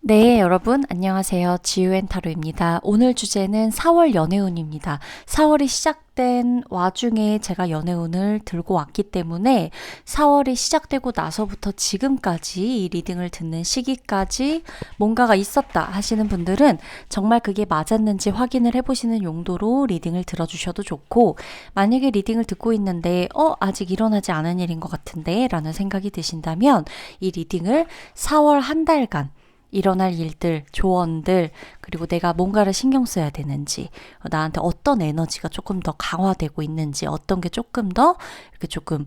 네, 여러분, 안녕하세요. 지유앤타로입니다. 오늘 주제는 4월 연애운입니다. 4월이 시작된 와중에 제가 연애운을 들고 왔기 때문에 4월이 시작되고 나서부터 지금까지 이 리딩을 듣는 시기까지 뭔가가 있었다 하시는 분들은 정말 그게 맞았는지 확인을 해보시는 용도로 리딩을 들어주셔도 좋고, 만약에 리딩을 듣고 있는데, 아직 일어나지 않은 일인 것 같은데 라는 생각이 드신다면 이 리딩을 4월 한 달간 일어날 일들, 조언들, 그리고 내가 뭔가를 신경 써야 되는지, 나한테 어떤 에너지가 조금 더 강화되고 있는지, 어떤 게 조금 더 이렇게 조금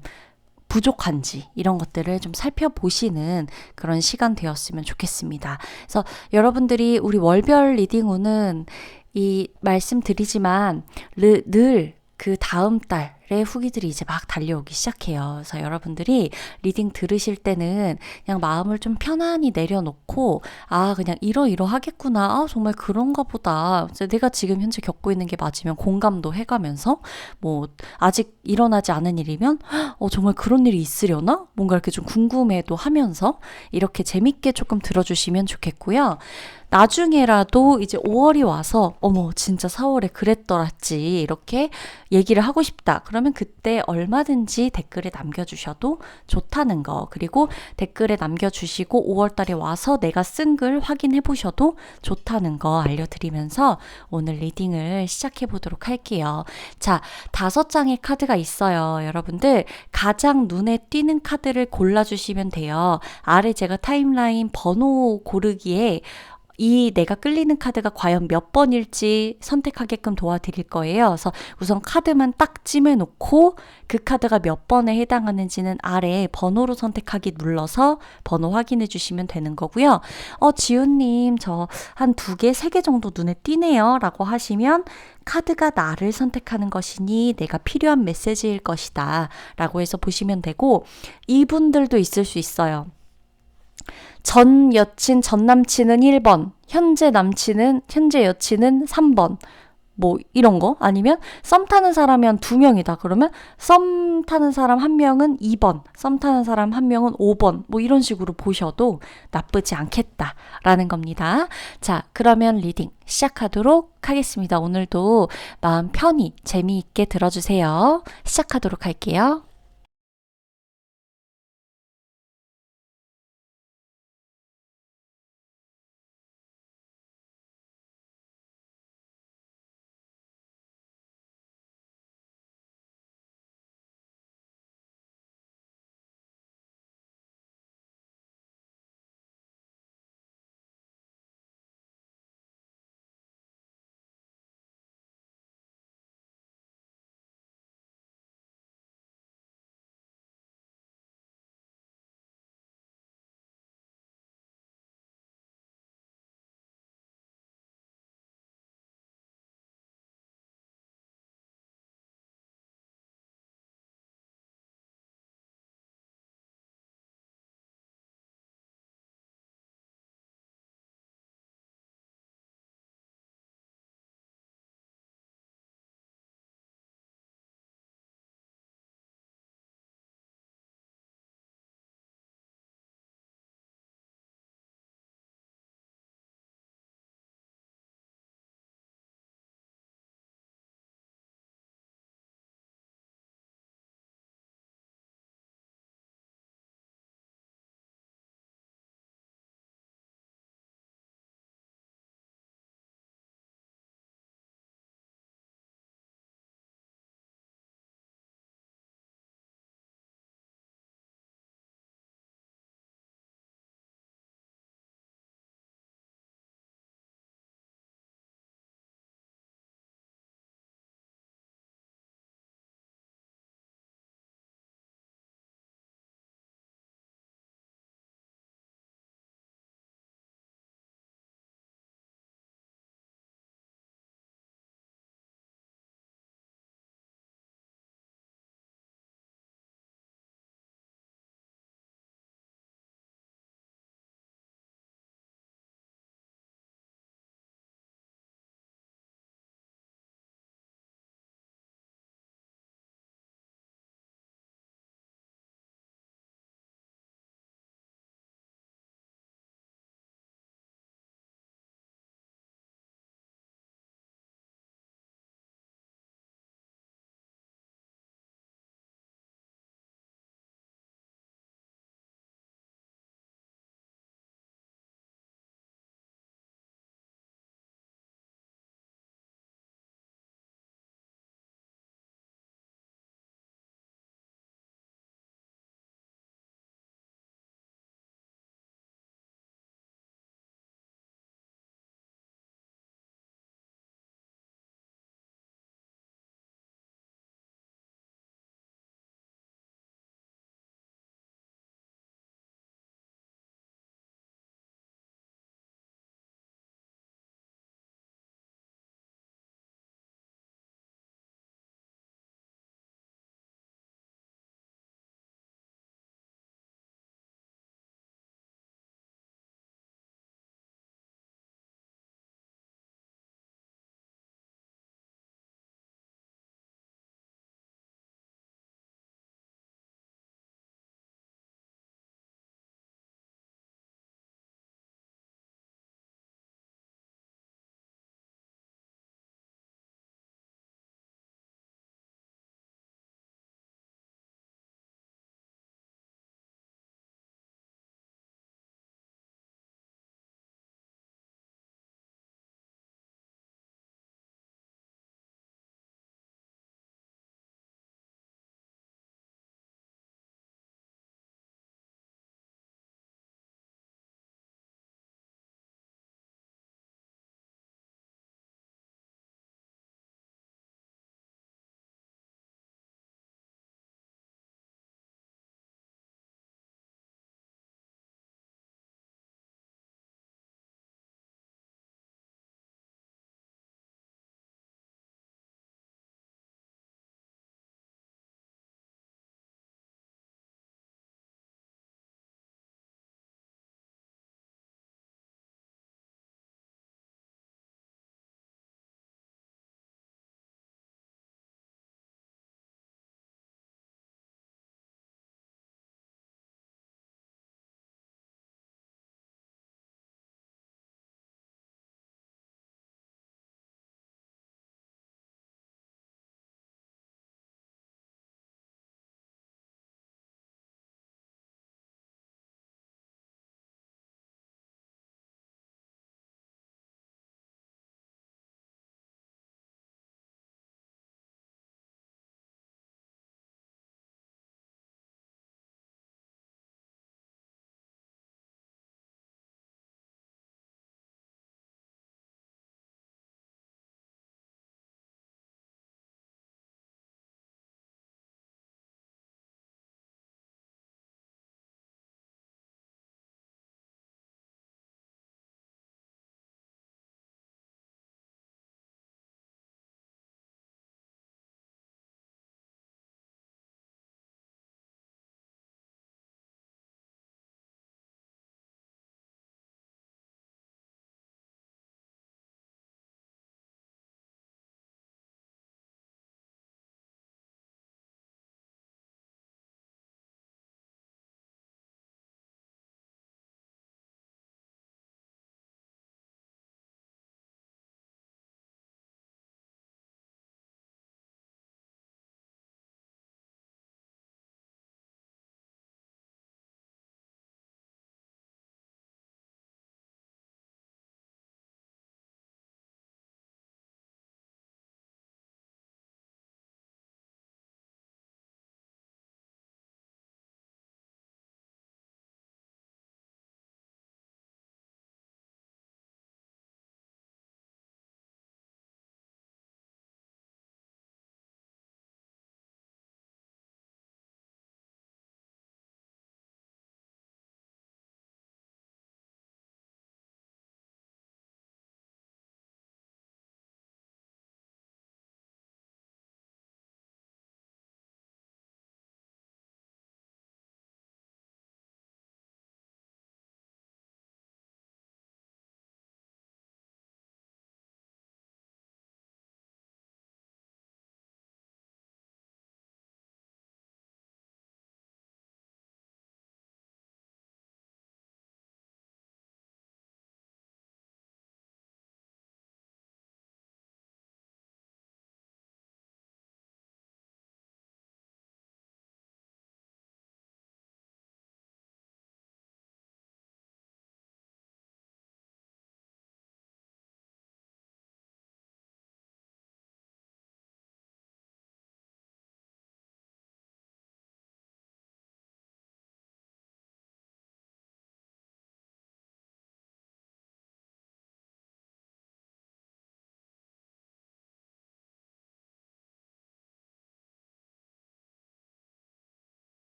부족한지, 이런 것들을 좀 살펴보시는 그런 시간 되었으면 좋겠습니다. 그래서 여러분들이 우리 월별 리딩후는 이 말씀드리지만 늘 그 다음 달의 후기들이 이제 막 달려오기 시작해요. 그래서 여러분들이 리딩 들으실 때는 그냥 마음을 좀 편안히 내려놓고, 그냥 이러이러하겠구나. 정말 그런가 보다. 내가 지금 현재 겪고 있는 게 맞으면 공감도 해가면서, 뭐, 아직 일어나지 않은 일이면, 정말 그런 일이 있으려나? 뭔가 이렇게 좀 궁금해도 하면서, 이렇게 재밌게 조금 들어주시면 좋겠고요. 나중에라도 이제 5월이 와서 어머 진짜 4월에 그랬더랬지 이렇게 얘기를 하고 싶다. 그러면 그때 얼마든지 댓글에 남겨주셔도 좋다는 거. 그리고 댓글에 남겨주시고 5월달에 와서 내가 쓴 글 확인해 보셔도 좋다는 거 알려드리면서 오늘 리딩을 시작해 보도록 할게요. 자, 5장의 카드가 있어요. 여러분들 가장 눈에 띄는 카드를 골라주시면 돼요. 아래 제가 타임라인 번호 고르기에 이 내가 끌리는 카드가 과연 몇 번일지 선택하게끔 도와드릴 거예요. 그래서 우선 카드만 딱 찜해놓고 그 카드가 몇 번에 해당하는지는 아래 번호로 선택하기 눌러서 번호 확인해 주시면 되는 거고요. 지훈님 저 한 2개, 3개 정도 눈에 띄네요 라고 하시면 카드가 나를 선택하는 것이니 내가 필요한 메시지일 것이다 라고 해서 보시면 되고, 이분들도 있을 수 있어요. 전 여친, 전 남친은 1번, 현재 여친은 3번. 뭐, 이런 거. 아니면, 썸 타는 사람이 한 2명이다. 그러면, 썸 타는 사람 1명은 2번, 썸 타는 사람 1명은 5번. 뭐, 이런 식으로 보셔도 나쁘지 않겠다라는 겁니다. 자, 그러면 리딩 시작하도록 하겠습니다. 오늘도 마음 편히 재미있게 들어주세요. 시작하도록 할게요.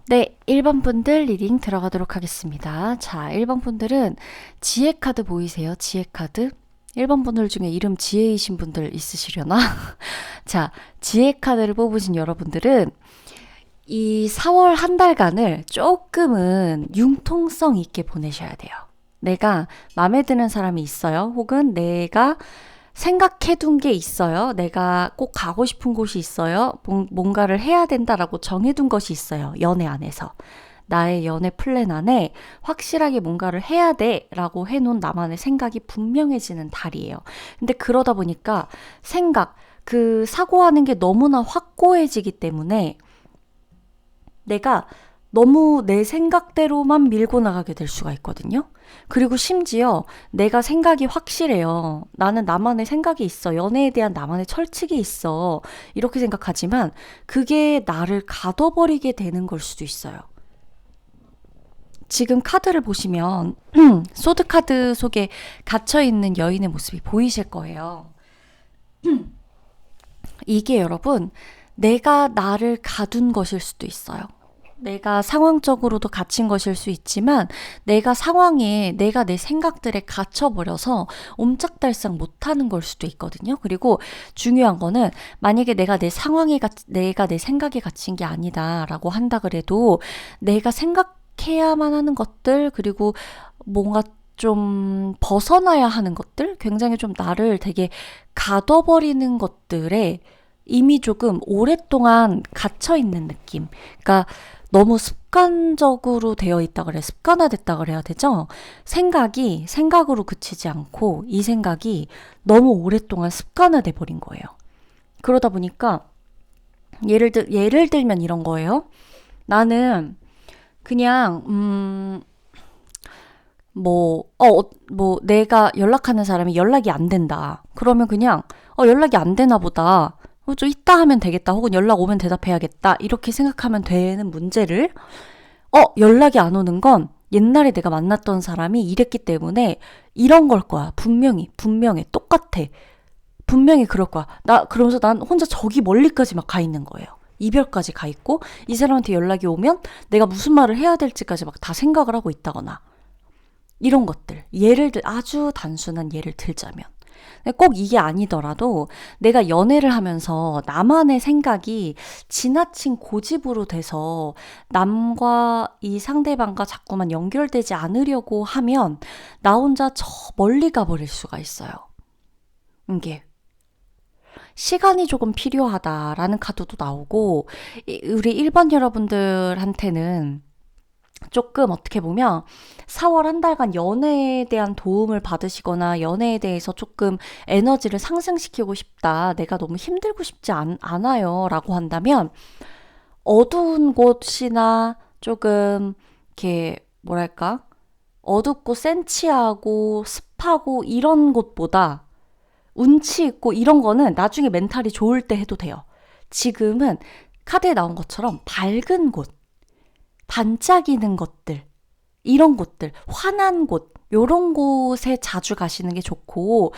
네, 1번 분들 리딩 들어가도록 하겠습니다. 자, 1번 분들은 지혜 카드 보이세요? 지혜 카드? 1번 분들 중에 이름 지혜이신 분들 있으시려나? 자, 지혜 카드를 뽑으신 여러분들은 이 4월 한 달간을 조금은 융통성 있게 보내셔야 돼요. 내가 마음에 드는 사람이 있어요. 혹은 내가 생각해둔 게 있어요. 내가 꼭 가고 싶은 곳이 있어요. 뭔가를 해야 된다라고 정해둔 것이 있어요. 연애 안에서. 나의 연애 플랜 안에 확실하게 뭔가를 해야 돼 라고 해놓은 나만의 생각이 분명해지는 달이에요. 근데 그러다 보니까 그 사고하는 게 너무나 확고해지기 때문에 내가 너무 내 생각대로만 밀고 나가게 될 수가 있거든요. 그리고 심지어 내가 생각이 확실해요. 나는 나만의 생각이 있어. 연애에 대한 나만의 철칙이 있어. 이렇게 생각하지만 그게 나를 가둬버리게 되는 걸 수도 있어요. 지금 카드를 보시면 소드 카드 속에 갇혀있는 여인의 모습이 보이실 거예요. 이게 여러분, 내가 나를 가둔 것일 수도 있어요. 내가 상황적으로도 갇힌 것일 수 있지만 내가 상황에 내가 내 생각들에 갇혀버려서 옴짝달싹 못하는 걸 수도 있거든요. 그리고 중요한 거는 만약에 내가 내 생각에 갇힌 게 아니다 라고 한다 그래도 내가 생각해야만 하는 것들 그리고 뭔가 좀 벗어나야 하는 것들 굉장히 좀 나를 되게 가둬버리는 것들에 이미 조금 오랫동안 갇혀있는 느낌. 그러니까 너무 습관적으로 되어 있다 그래. 습관화됐다 그래야 되죠? 생각으로 그치지 않고 이 생각이 너무 오랫동안 습관화돼 버린 거예요. 그러다 보니까 예를 들면 이런 거예요. 나는 그냥 내가 연락하는 사람이 연락이 안 된다. 그러면 그냥 연락이 안 되나 보다. 좀 이따 하면 되겠다. 혹은 연락 오면 대답해야겠다. 이렇게 생각하면 되는 문제를 연락이 안 오는 건 옛날에 내가 만났던 사람이 이랬기 때문에 이런 걸 거야. 분명해. 똑같아. 분명히 그럴 거야. 그러면서 난 혼자 저기 멀리까지 막 가 있는 거예요. 이별까지 가 있고 이 사람한테 연락이 오면 내가 무슨 말을 해야 될지까지 막 다 생각을 하고 있다거나 이런 것들. 아주 단순한 예를 들자면 꼭 이게 아니더라도 내가 연애를 하면서 나만의 생각이 지나친 고집으로 돼서 남과 이 상대방과 자꾸만 연결되지 않으려고 하면 나 혼자 저 멀리 가버릴 수가 있어요. 이게 시간이 조금 필요하다라는 카드도 나오고 우리 1번 여러분들한테는 조금 어떻게 보면 4월 한 달간 연애에 대한 도움을 받으시거나 연애에 대해서 조금 에너지를 상승시키고 싶다. 내가 너무 힘들고 싶지 않아요. 라고 한다면 어두운 곳이나 조금 이렇게 뭐랄까 어둡고 센치하고 습하고 이런 곳보다 운치 있고 이런 거는 나중에 멘탈이 좋을 때 해도 돼요. 지금은 카드에 나온 것처럼 밝은 곳 반짝이는 것들, 이런 곳들, 환한 곳, 요런 곳에 자주 가시는 게 좋고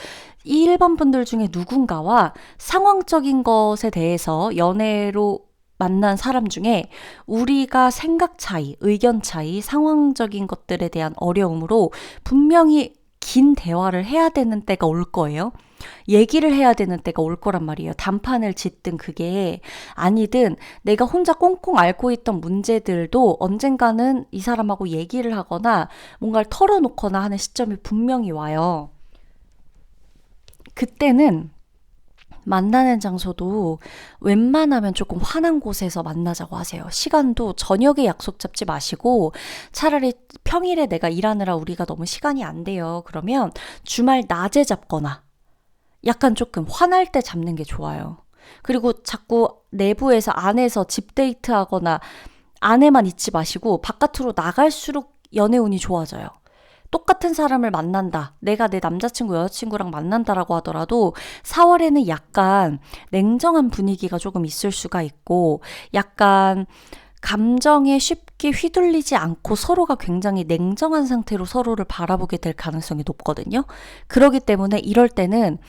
1번 분들 중에 누군가와 상황적인 것에 대해서 연애로 만난 사람 중에 우리가 생각 차이, 의견 차이, 상황적인 것들에 대한 어려움으로 분명히 긴 대화를 해야 되는 때가 올 거예요. 얘기를 해야 되는 때가 올 거란 말이에요. 단판을 짓든 그게 아니든 내가 혼자 꽁꽁 앓고 있던 문제들도 언젠가는 이 사람하고 얘기를 하거나 뭔가를 털어놓거나 하는 시점이 분명히 와요. 그때는 만나는 장소도 웬만하면 조금 환한 곳에서 만나자고 하세요. 시간도 저녁에 약속 잡지 마시고 차라리 평일에 내가 일하느라 우리가 너무 시간이 안 돼요. 그러면 주말 낮에 잡거나 약간 조금 화날 때 잡는 게 좋아요. 그리고 자꾸 내부에서 안에서 집 데이트하거나 안에만 있지 마시고 바깥으로 나갈수록 연애운이 좋아져요. 똑같은 사람을 만난다. 내가 내 남자친구, 여자친구랑 만난다라고 하더라도 4월에는 약간 냉정한 분위기가 조금 있을 수가 있고 약간 감정에 쉽게 휘둘리지 않고 서로가 굉장히 냉정한 상태로 서로를 바라보게 될 가능성이 높거든요. 그렇기 때문에 이럴 때는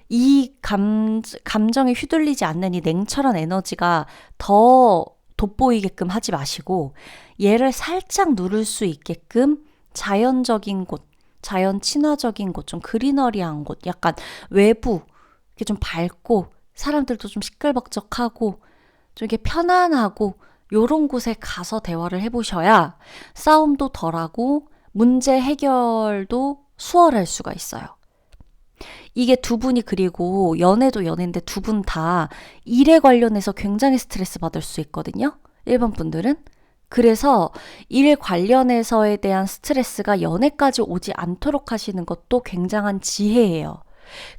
이 감정에 휘둘리지 않는 이 냉철한 에너지가 더 돋보이게끔 하지 마시고 얘를 살짝 누를 수 있게끔 자연적인 곳, 자연 친화적인 곳, 좀 그리너리한 곳, 약간 외부 이렇게 좀 밝고 사람들도 좀 시끌벅적하고 좀 이렇게 편안하고 요런 곳에 가서 대화를 해보셔야 싸움도 덜하고 문제 해결도 수월할 수가 있어요. 이게 두 분이 그리고 연애도 연애인데 두 분 다 일에 관련해서 굉장히 스트레스 받을 수 있거든요. 1번 분들은. 그래서 일 관련해서에 대한 스트레스가 연애까지 오지 않도록 하시는 것도 굉장한 지혜예요.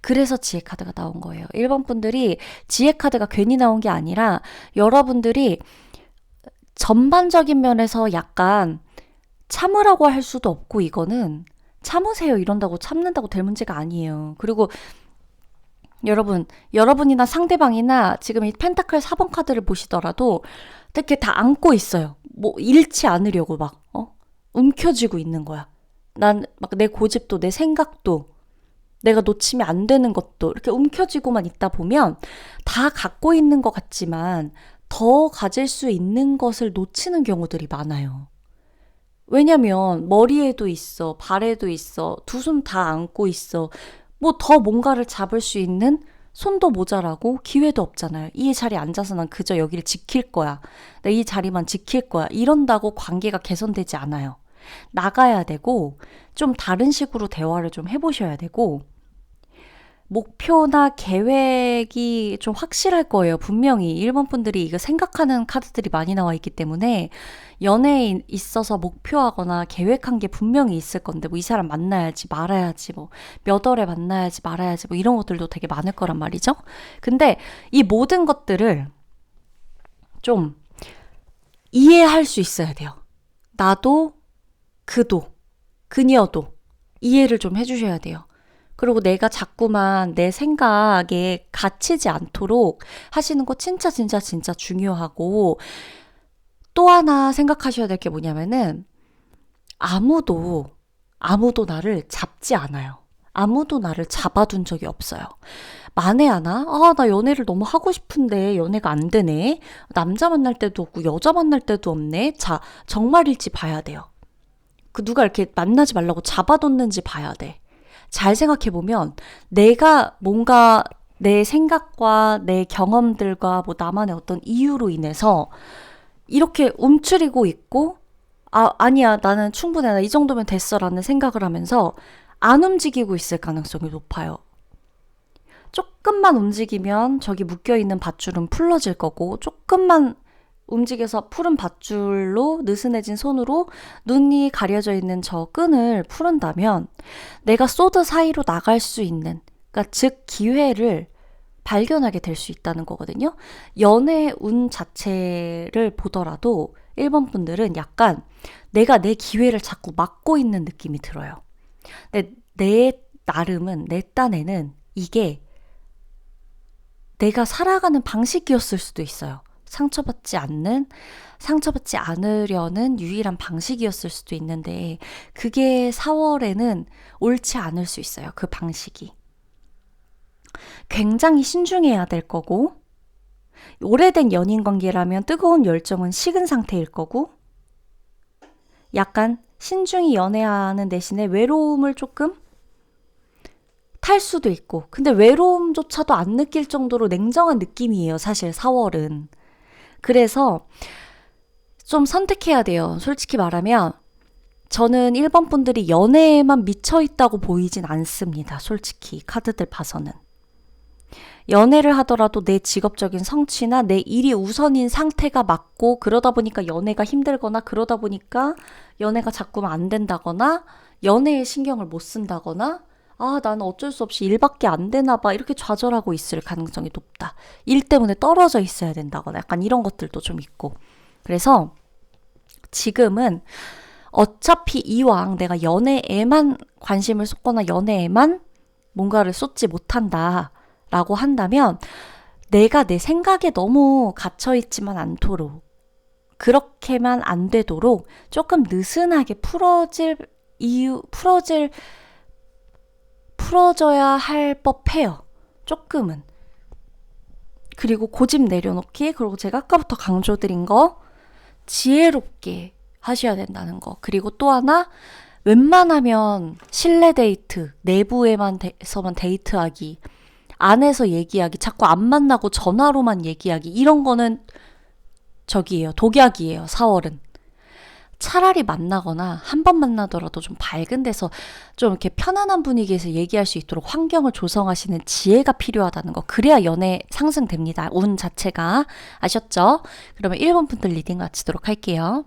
그래서 지혜 카드가 나온 거예요. 1번 분들이 지혜 카드가 괜히 나온 게 아니라 여러분들이 전반적인 면에서 약간 참으라고 할 수도 없고 이거는 참으세요 이런다고 참는다고 될 문제가 아니에요. 그리고 여러분이나 상대방이나 지금 이 펜타클 4번 카드를 보시더라도 이렇게 다 안고 있어요. 뭐 잃지 않으려고 막 움켜쥐고 있는 거야. 난 막 내 고집도 내 생각도 내가 놓치면 안 되는 것도 이렇게 움켜쥐고만 있다 보면 다 갖고 있는 것 같지만 더 가질 수 있는 것을 놓치는 경우들이 많아요. 왜냐면 머리에도 있어, 발에도 있어, 두 손 다 안고 있어. 뭐 더 뭔가를 잡을 수 있는 손도 모자라고 기회도 없잖아요. 이 자리에 앉아서 난 그저 여기를 지킬 거야. 나 이 자리만 지킬 거야. 이런다고 관계가 개선되지 않아요. 나가야 되고 좀 다른 식으로 대화를 좀 해보셔야 되고 목표나 계획이 좀 확실할 거예요. 분명히 1번 분들이 이거 생각하는 카드들이 많이 나와 있기 때문에 연애에 있어서 목표하거나 계획한 게 분명히 있을 건데 뭐 이 사람 만나야지 말아야지 뭐 몇 월에 만나야지 말아야지 뭐 이런 것들도 되게 많을 거란 말이죠. 근데 이 모든 것들을 좀 이해할 수 있어야 돼요. 나도 그도 그녀도 이해를 좀 해주셔야 돼요. 그리고 내가 자꾸만 내 생각에 갇히지 않도록 하시는 거 진짜 중요하고 또 하나 생각하셔야 될 게 뭐냐면은 아무도 나를 잡지 않아요. 아무도 나를 잡아둔 적이 없어요. 만에 하나 나 연애를 너무 하고 싶은데 연애가 안 되네. 남자 만날 때도 없고 여자 만날 때도 없네. 자, 정말일지 봐야 돼요. 그 누가 이렇게 만나지 말라고 잡아뒀는지 봐야 돼. 잘 생각해보면 내가 뭔가 내 생각과 내 경험들과 뭐 나만의 어떤 이유로 인해서 이렇게 움츠리고 있고 아니야 나는 충분해 나 이 정도면 됐어 라는 생각을 하면서 안 움직이고 있을 가능성이 높아요. 조금만 움직이면 저기 묶여있는 밧줄은 풀러질 거고 조금만 움직여서 푸른 밧줄로 느슨해진 손으로 눈이 가려져 있는 저 끈을 풀은다면 내가 소드 사이로 나갈 수 있는 그러니까 즉 기회를 발견하게 될 수 있다는 거거든요. 연애 운 자체를 보더라도 1번 분들은 약간 내가 내 기회를 자꾸 막고 있는 느낌이 들어요. 근데 내 나름은 내 딴에는 이게 내가 살아가는 방식이었을 수도 있어요. 상처받지 않으려는 유일한 방식이었을 수도 있는데 그게 4월에는 옳지 않을 수 있어요. 그 방식이. 굉장히 신중해야 될 거고 오래된 연인 관계라면 뜨거운 열정은 식은 상태일 거고 약간 신중히 연애하는 대신에 외로움을 조금 탈 수도 있고 근데 외로움조차도 안 느낄 정도로 냉정한 느낌이에요. 사실 4월은. 그래서 좀 선택해야 돼요. 솔직히 말하면 저는 1번 분들이 연애에만 미쳐있다고 보이진 않습니다. 솔직히 카드들 봐서는. 연애를 하더라도 내 직업적인 성취나 내 일이 우선인 상태가 맞고 그러다 보니까 연애가 힘들거나 그러다 보니까 연애가 자꾸만 안 된다거나 연애에 신경을 못 쓴다거나 나는 어쩔 수 없이 일밖에 안 되나 봐 이렇게 좌절하고 있을 가능성이 높다. 일 때문에 떨어져 있어야 된다거나 약간 이런 것들도 좀 있고 그래서 지금은 어차피 이왕 내가 연애에만 관심을 쏟거나 연애에만 뭔가를 쏟지 못한다 라고 한다면 내가 내 생각에 너무 갇혀있지만 않도록 그렇게만 안 되도록 조금 느슨하게 풀어져야 할 법해요. 조금은. 그리고 고집 내려놓기, 그리고 제가 아까부터 강조드린 거 지혜롭게 하셔야 된다는 거. 그리고 또 하나, 웬만하면 실내 데이트, 내부에서만 데이트하기, 안에서 얘기하기, 자꾸 안 만나고 전화로만 얘기하기, 이런 거는 저기예요. 독약이에요. 4월은. 차라리 만나거나 한 번 만나더라도 좀 밝은 데서 좀 이렇게 편안한 분위기에서 얘기할 수 있도록 환경을 조성하시는 지혜가 필요하다는 거. 그래야 연애 상승됩니다. 운 자체가. 아셨죠? 그러면 1번 분들 리딩 마치도록 할게요.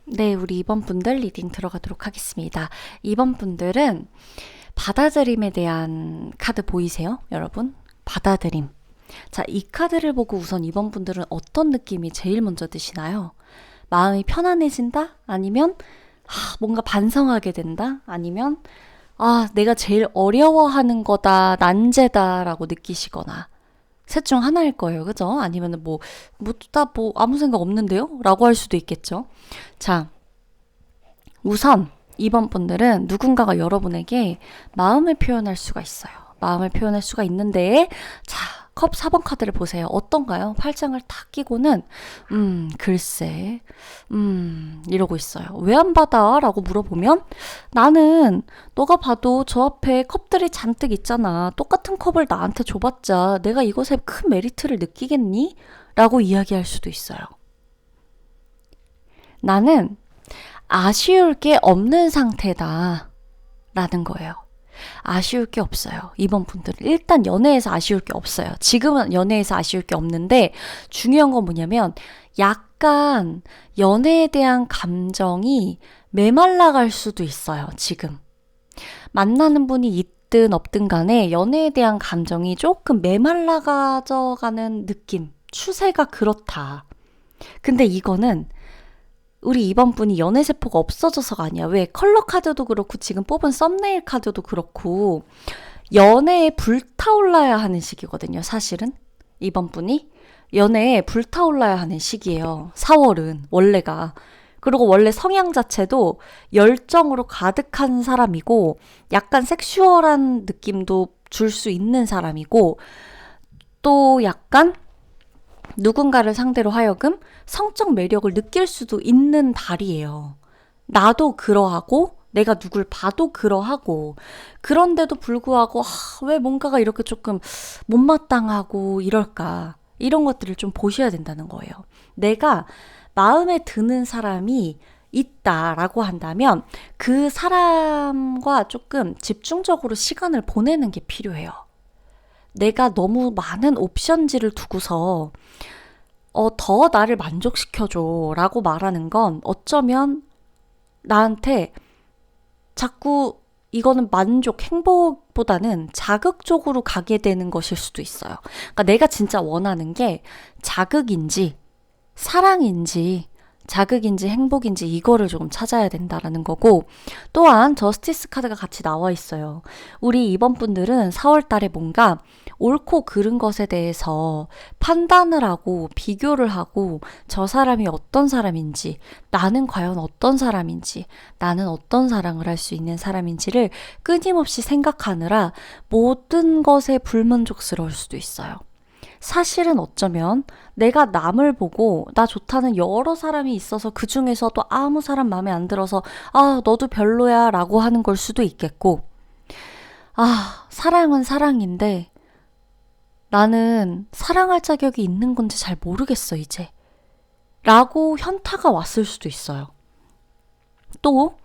네, 우리 2번 분들 리딩 들어가도록 하겠습니다. 2번 분들은 받아들임에 대한 카드 보이세요, 여러분? 받아들임. 자, 이 카드를 보고 우선 2번 분들은 어떤 느낌이 제일 먼저 드시나요? 마음이 편안해진다? 아니면 뭔가 반성하게 된다? 아니면 내가 제일 어려워하는 거다, 난제다라고 느끼시거나 셋 중 하나일 거예요. 그죠? 아니면은 아무 생각 없는데요? 라고 할 수도 있겠죠. 자, 우선 2번 분들은 누군가가 여러분에게 마음을 표현할 수가 있어요. 마음을 표현할 수가 있는데, 자, 컵 4번 카드를 보세요. 어떤가요? 팔짱을 탁 끼고는 글쎄 이러고 있어요. 왜 안 받아? 라고 물어보면 나는 너가 봐도 저 앞에 컵들이 잔뜩 있잖아. 똑같은 컵을 나한테 줘봤자 내가 이것에 큰 메리트를 느끼겠니? 라고 이야기할 수도 있어요. 나는 아쉬울 게 없는 상태다 라는 거예요. 아쉬울 게 없어요. 이번 분들은 일단 연애에서 아쉬울 게 없어요. 지금은 연애에서 아쉬울 게 없는데 중요한 건 뭐냐면 약간 연애에 대한 감정이 메말라갈 수도 있어요. 지금 만나는 분이 있든 없든 간에 연애에 대한 감정이 조금 메말라가져가는 느낌, 추세가 그렇다. 근데 이거는 우리 2번 분이 연애세포가 없어져서가 아니야. 왜? 컬러 카드도 그렇고 지금 뽑은 썸네일 카드도 그렇고 연애에 불타올라야 하는 시기거든요. 사실은 2번 분이 연애에 불타올라야 하는 시기예요. 4월은 원래가. 그리고 원래 성향 자체도 열정으로 가득한 사람이고 약간 섹슈얼한 느낌도 줄 수 있는 사람이고 또 약간 누군가를 상대로 하여금 성적 매력을 느낄 수도 있는 달이에요. 나도 그러하고 내가 누굴 봐도 그러하고 그런데도 불구하고 왜 뭔가가 이렇게 조금 못마땅하고 이럴까 이런 것들을 좀 보셔야 된다는 거예요. 내가 마음에 드는 사람이 있다라고 한다면 그 사람과 조금 집중적으로 시간을 보내는 게 필요해요. 내가 너무 많은 옵션지를 두고서 더 나를 만족시켜줘 라고 말하는 건 어쩌면 나한테 자꾸 이거는 만족, 행복보다는 자극 쪽으로 가게 되는 것일 수도 있어요. 그러니까 내가 진짜 원하는 게 자극인지 사랑인지 자극인지 행복인지 이거를 조금 찾아야 된다라는 거고, 또한 저스티스 카드가 같이 나와 있어요. 우리 이번 분들은 4월 달에 뭔가 옳고 그른 것에 대해서 판단을 하고 비교를 하고 저 사람이 어떤 사람인지, 나는 과연 어떤 사람인지, 나는 어떤 사랑을 할 수 있는 사람인지를 끊임없이 생각하느라 모든 것에 불만족스러울 수도 있어요. 사실은 어쩌면 내가 남을 보고 나 좋다는 여러 사람이 있어서 그 중에서도 아무 사람 마음에 안 들어서 아, 너도 별로야 라고 하는 걸 수도 있겠고, 아, 사랑은 사랑인데 나는 사랑할 자격이 있는 건지 잘 모르겠어, 이제. 라고 현타가 왔을 수도 있어요. 또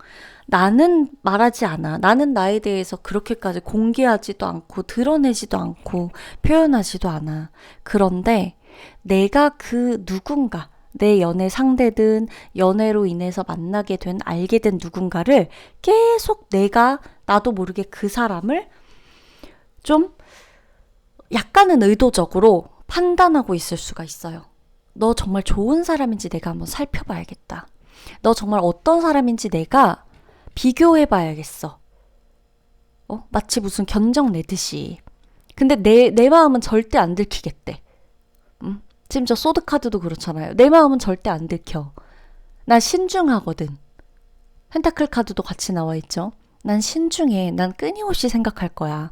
나는 말하지 않아. 나는 나에 대해서 그렇게까지 공개하지도 않고 드러내지도 않고 표현하지도 않아. 그런데 내가 그 누군가, 내 연애 상대든 연애로 인해서 만나게 된, 알게 된 누군가를 계속 내가 나도 모르게 그 사람을 좀 약간은 의도적으로 판단하고 있을 수가 있어요. 너 정말 좋은 사람인지 내가 한번 살펴봐야겠다. 너 정말 어떤 사람인지 내가 비교해봐야겠어. 마치 무슨 견적 내듯이. 근데 내 마음은 절대 안 들키겠대. 지금 저 소드카드도 그렇잖아요. 내 마음은 절대 안 들켜. 난 신중하거든. 펜타클 카드도 같이 나와 있죠. 난 신중해. 난 끊임없이 생각할 거야.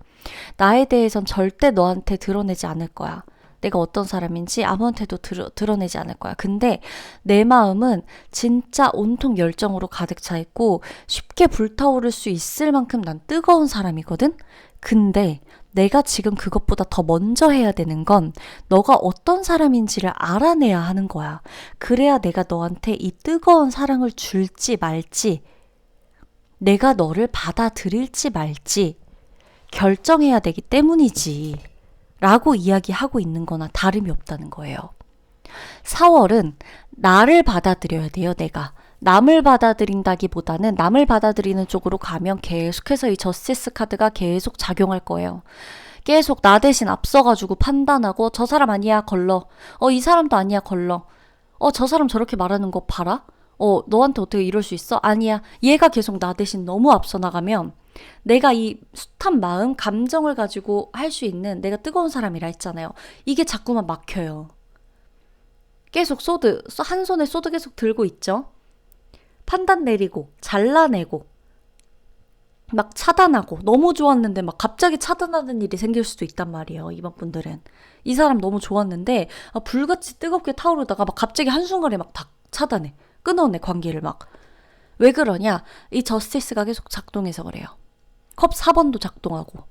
나에 대해선 절대 너한테 드러내지 않을 거야. 내가 어떤 사람인지 아무한테도 드러내지 않을 거야. 근데 내 마음은 진짜 온통 열정으로 가득 차 있고 쉽게 불타오를 수 있을 만큼 난 뜨거운 사람이거든? 근데 내가 지금 그것보다 더 먼저 해야 되는 건 너가 어떤 사람인지를 알아내야 하는 거야. 그래야 내가 너한테 이 뜨거운 사랑을 줄지 말지, 내가 너를 받아들일지 말지 결정해야 되기 때문이지. 라고 이야기하고 있는 거나 다름이 없다는 거예요. 4월은 나를 받아들여야 돼요, 내가. 남을 받아들인다기보다는 남을 받아들이는 쪽으로 가면 계속해서 이 저스티스 카드가 계속 작용할 거예요. 계속 나 대신 앞서가지고 판단하고 저 사람 아니야 걸러. 이 사람도 아니야 걸러. 저 사람 저렇게 말하는 거 봐라. 너한테 어떻게 이럴 수 있어? 아니야. 얘가 계속 나 대신 너무 앞서 나가면 내가 이 숱한 마음, 감정을 가지고 할 수 있는, 내가 뜨거운 사람이라 했잖아요. 이게 자꾸만 막혀요. 계속 한 손에 소드 계속 들고 있죠. 판단 내리고 잘라내고 막 차단하고, 너무 좋았는데 막 갑자기 차단하는 일이 생길 수도 있단 말이에요. 이번 분들은 이 사람 너무 좋았는데 불같이 뜨겁게 타오르다가 막 갑자기 한순간에 막 다 차단해, 끊어내 관계를. 막 왜 그러냐, 이 저스티스가 계속 작동해서 그래요. 컵 4번도 작동하고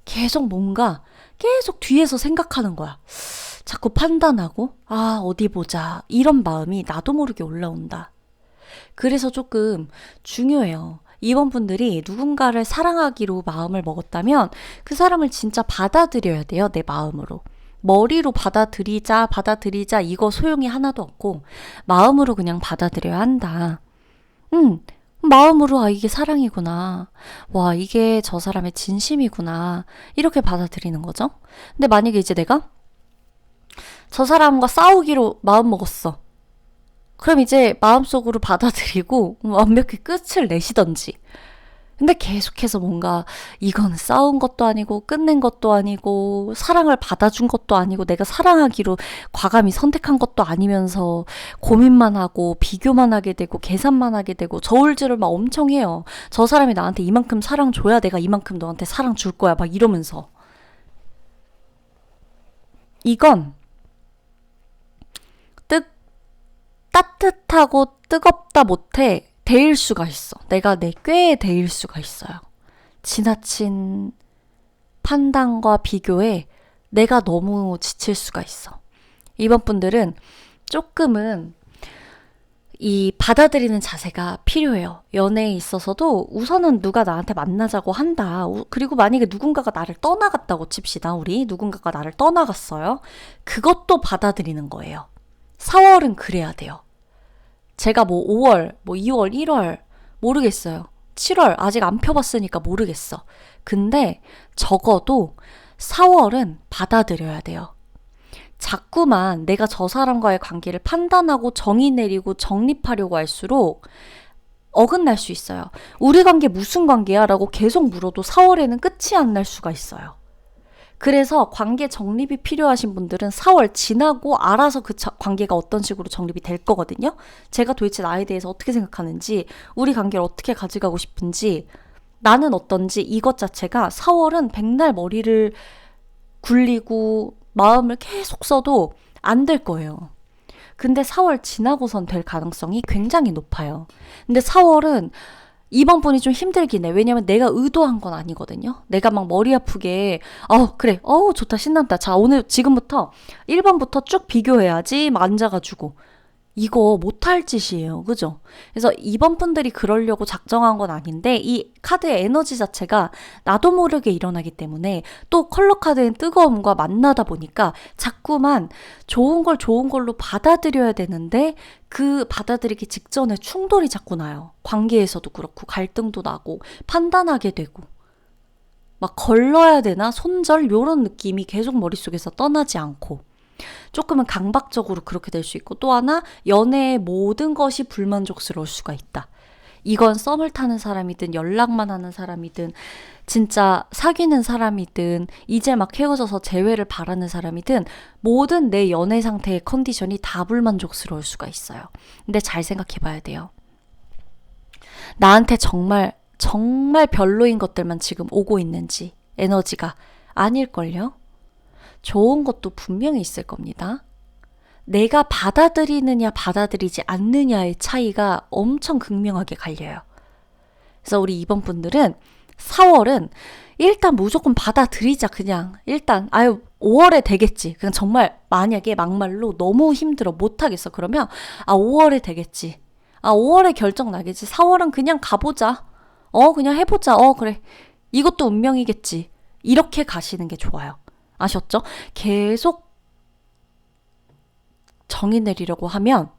계속 뭔가 계속 뒤에서 생각하는 거야. 자꾸 판단하고 어디 보자, 이런 마음이 나도 모르게 올라온다. 그래서 조금 중요해요. 이번 분들이 누군가를 사랑하기로 마음을 먹었다면 그 사람을 진짜 받아들여야 돼요. 내 마음으로. 머리로 받아들이자 이거 소용이 하나도 없고 마음으로 그냥 받아들여야 한다. 마음으로 이게 사랑이구나. 와, 이게 저 사람의 진심이구나. 이렇게 받아들이는 거죠. 근데 만약에 이제 내가 저 사람과 싸우기로 마음먹었어. 그럼 이제 마음속으로 받아들이고 완벽히 끝을 내시던지. 근데 계속해서 뭔가 이건 싸운 것도 아니고 끝낸 것도 아니고 사랑을 받아준 것도 아니고 내가 사랑하기로 과감히 선택한 것도 아니면서 고민만 하고 비교만 하게 되고 계산만 하게 되고 저울질을 막 엄청 해요. 저 사람이 나한테 이만큼 사랑 줘야 내가 이만큼 너한테 사랑 줄 거야, 막 이러면서. 이건 따뜻하고 뜨겁다 못해 데일 수가 있어. 내가 내 꾀에 데일 수가 있어요. 지나친 판단과 비교에 내가 너무 지칠 수가 있어. 이번 분들은 조금은 이 받아들이는 자세가 필요해요. 연애에 있어서도 우선은 누가 나한테 만나자고 한다. 그리고 만약에 누군가가 나를 떠나갔다고 칩시다. 우리 누군가가 나를 떠나갔어요. 그것도 받아들이는 거예요. 4월은 그래야 돼요. 제가 5월, 2월, 1월 모르겠어요. 7월 아직 안 펴봤으니까 모르겠어. 근데 적어도 4월은 받아들여야 돼요. 자꾸만 내가 저 사람과의 관계를 판단하고 정의 내리고 정립하려고 할수록 어긋날 수 있어요. 우리 관계 무슨 관계야? 라고 계속 물어도 4월에는 끝이 안 날 수가 있어요. 그래서 관계 정립이 필요하신 분들은 4월 지나고 알아서 그 관계가 어떤 식으로 정립이 될 거거든요. 제가 도대체 나에 대해서 어떻게 생각하는지, 우리 관계를 어떻게 가져가고 싶은지, 나는 어떤지 이것 자체가 4월은 백날 머리를 굴리고 마음을 계속 써도 안 될 거예요. 근데 4월 지나고선 될 가능성이 굉장히 높아요. 근데 4월은 이번 분이 좀 힘들긴 해. 왜냐면 내가 의도한 건 아니거든요. 내가 막 머리 아프게 그래 좋다 신난다. 자 오늘 지금부터 1번부터 쭉 비교해야지 막 앉아가지고 이거 못할 짓이에요. 그죠? 그래서 이번 분들이 그러려고 작정한 건 아닌데 이 카드의 에너지 자체가 나도 모르게 일어나기 때문에 또 컬러 카드의 뜨거움과 만나다 보니까 자꾸만 좋은 걸 좋은 걸로 받아들여야 되는데 그 받아들이기 직전에 충돌이 자꾸 나요. 관계에서도 그렇고 갈등도 나고 판단하게 되고 막 걸러야 되나 손절 요런 느낌이 계속 머릿속에서 떠나지 않고 조금은 강박적으로 그렇게 될 수 있고 또 하나 연애의 모든 것이 불만족스러울 수가 있다. 이건 썸을 타는 사람이든 연락만 하는 사람이든 진짜 사귀는 사람이든 이제 막 헤어져서 재회를 바라는 사람이든 모든 내 연애 상태의 컨디션이 다 불만족스러울 수가 있어요. 근데 잘 생각해 봐야 돼요. 나한테 정말 별로인 것들만 지금 오고 있는지 에너지가 아닐걸요? 좋은 것도 분명히 있을 겁니다. 내가 받아들이느냐 받아들이지 않느냐의 차이가 엄청 극명하게 갈려요. 그래서 우리 이번 분들은 4월은 일단 무조건 받아들이자. 그냥 일단 5월에 되겠지. 그냥 정말 만약에 막말로 너무 힘들어 못하겠어. 그러면 5월에 되겠지. 5월에 결정 나겠지. 4월은 그냥 가보자. 그냥 해보자. 그래. 이것도 운명이겠지. 이렇게 가시는 게 좋아요. 아셨죠? 계속 정의 내리려고 하면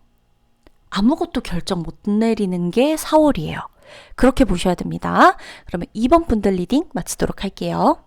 아무것도 결정 못 내리는 게 4월이에요. 그렇게 보셔야 됩니다. 그러면 2번 분들 리딩 마치도록 할게요.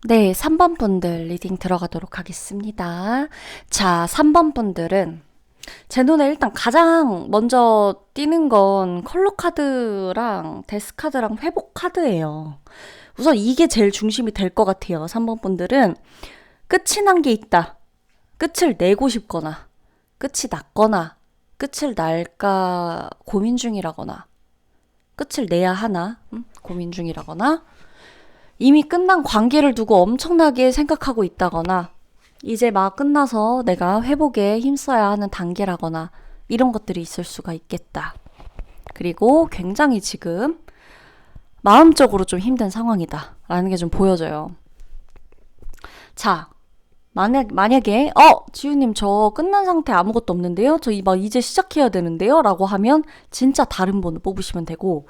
네, 3번 분들 리딩 들어가도록 하겠습니다. 자, 3번 분들은 제 눈에 일단 가장 먼저 띄는 건 컬러 카드랑 데스 카드랑 회복 카드예요. 우선 이게 제일 중심이 될 것 같아요. 3번 분들은 끝이 난 게 있다. 끝을 내고 싶거나 끝이 났거나 끝을 날까 고민 중이라거나 끝을 내야 하나 고민 중이라거나 이미 끝난 관계를 두고 엄청나게 생각하고 있다거나 이제 막 끝나서 내가 회복에 힘써야 하는 단계라거나 이런 것들이 있을 수가 있겠다. 그리고 굉장히 지금 마음적으로 좀 힘든 상황이다 라는 게 좀 보여져요. 자, 만약에 지우님 저 끝난 상태 아무것도 없는데요? 저 이제 시작해야 되는데요? 라고 하면 진짜 다른 번호 뽑으시면 되고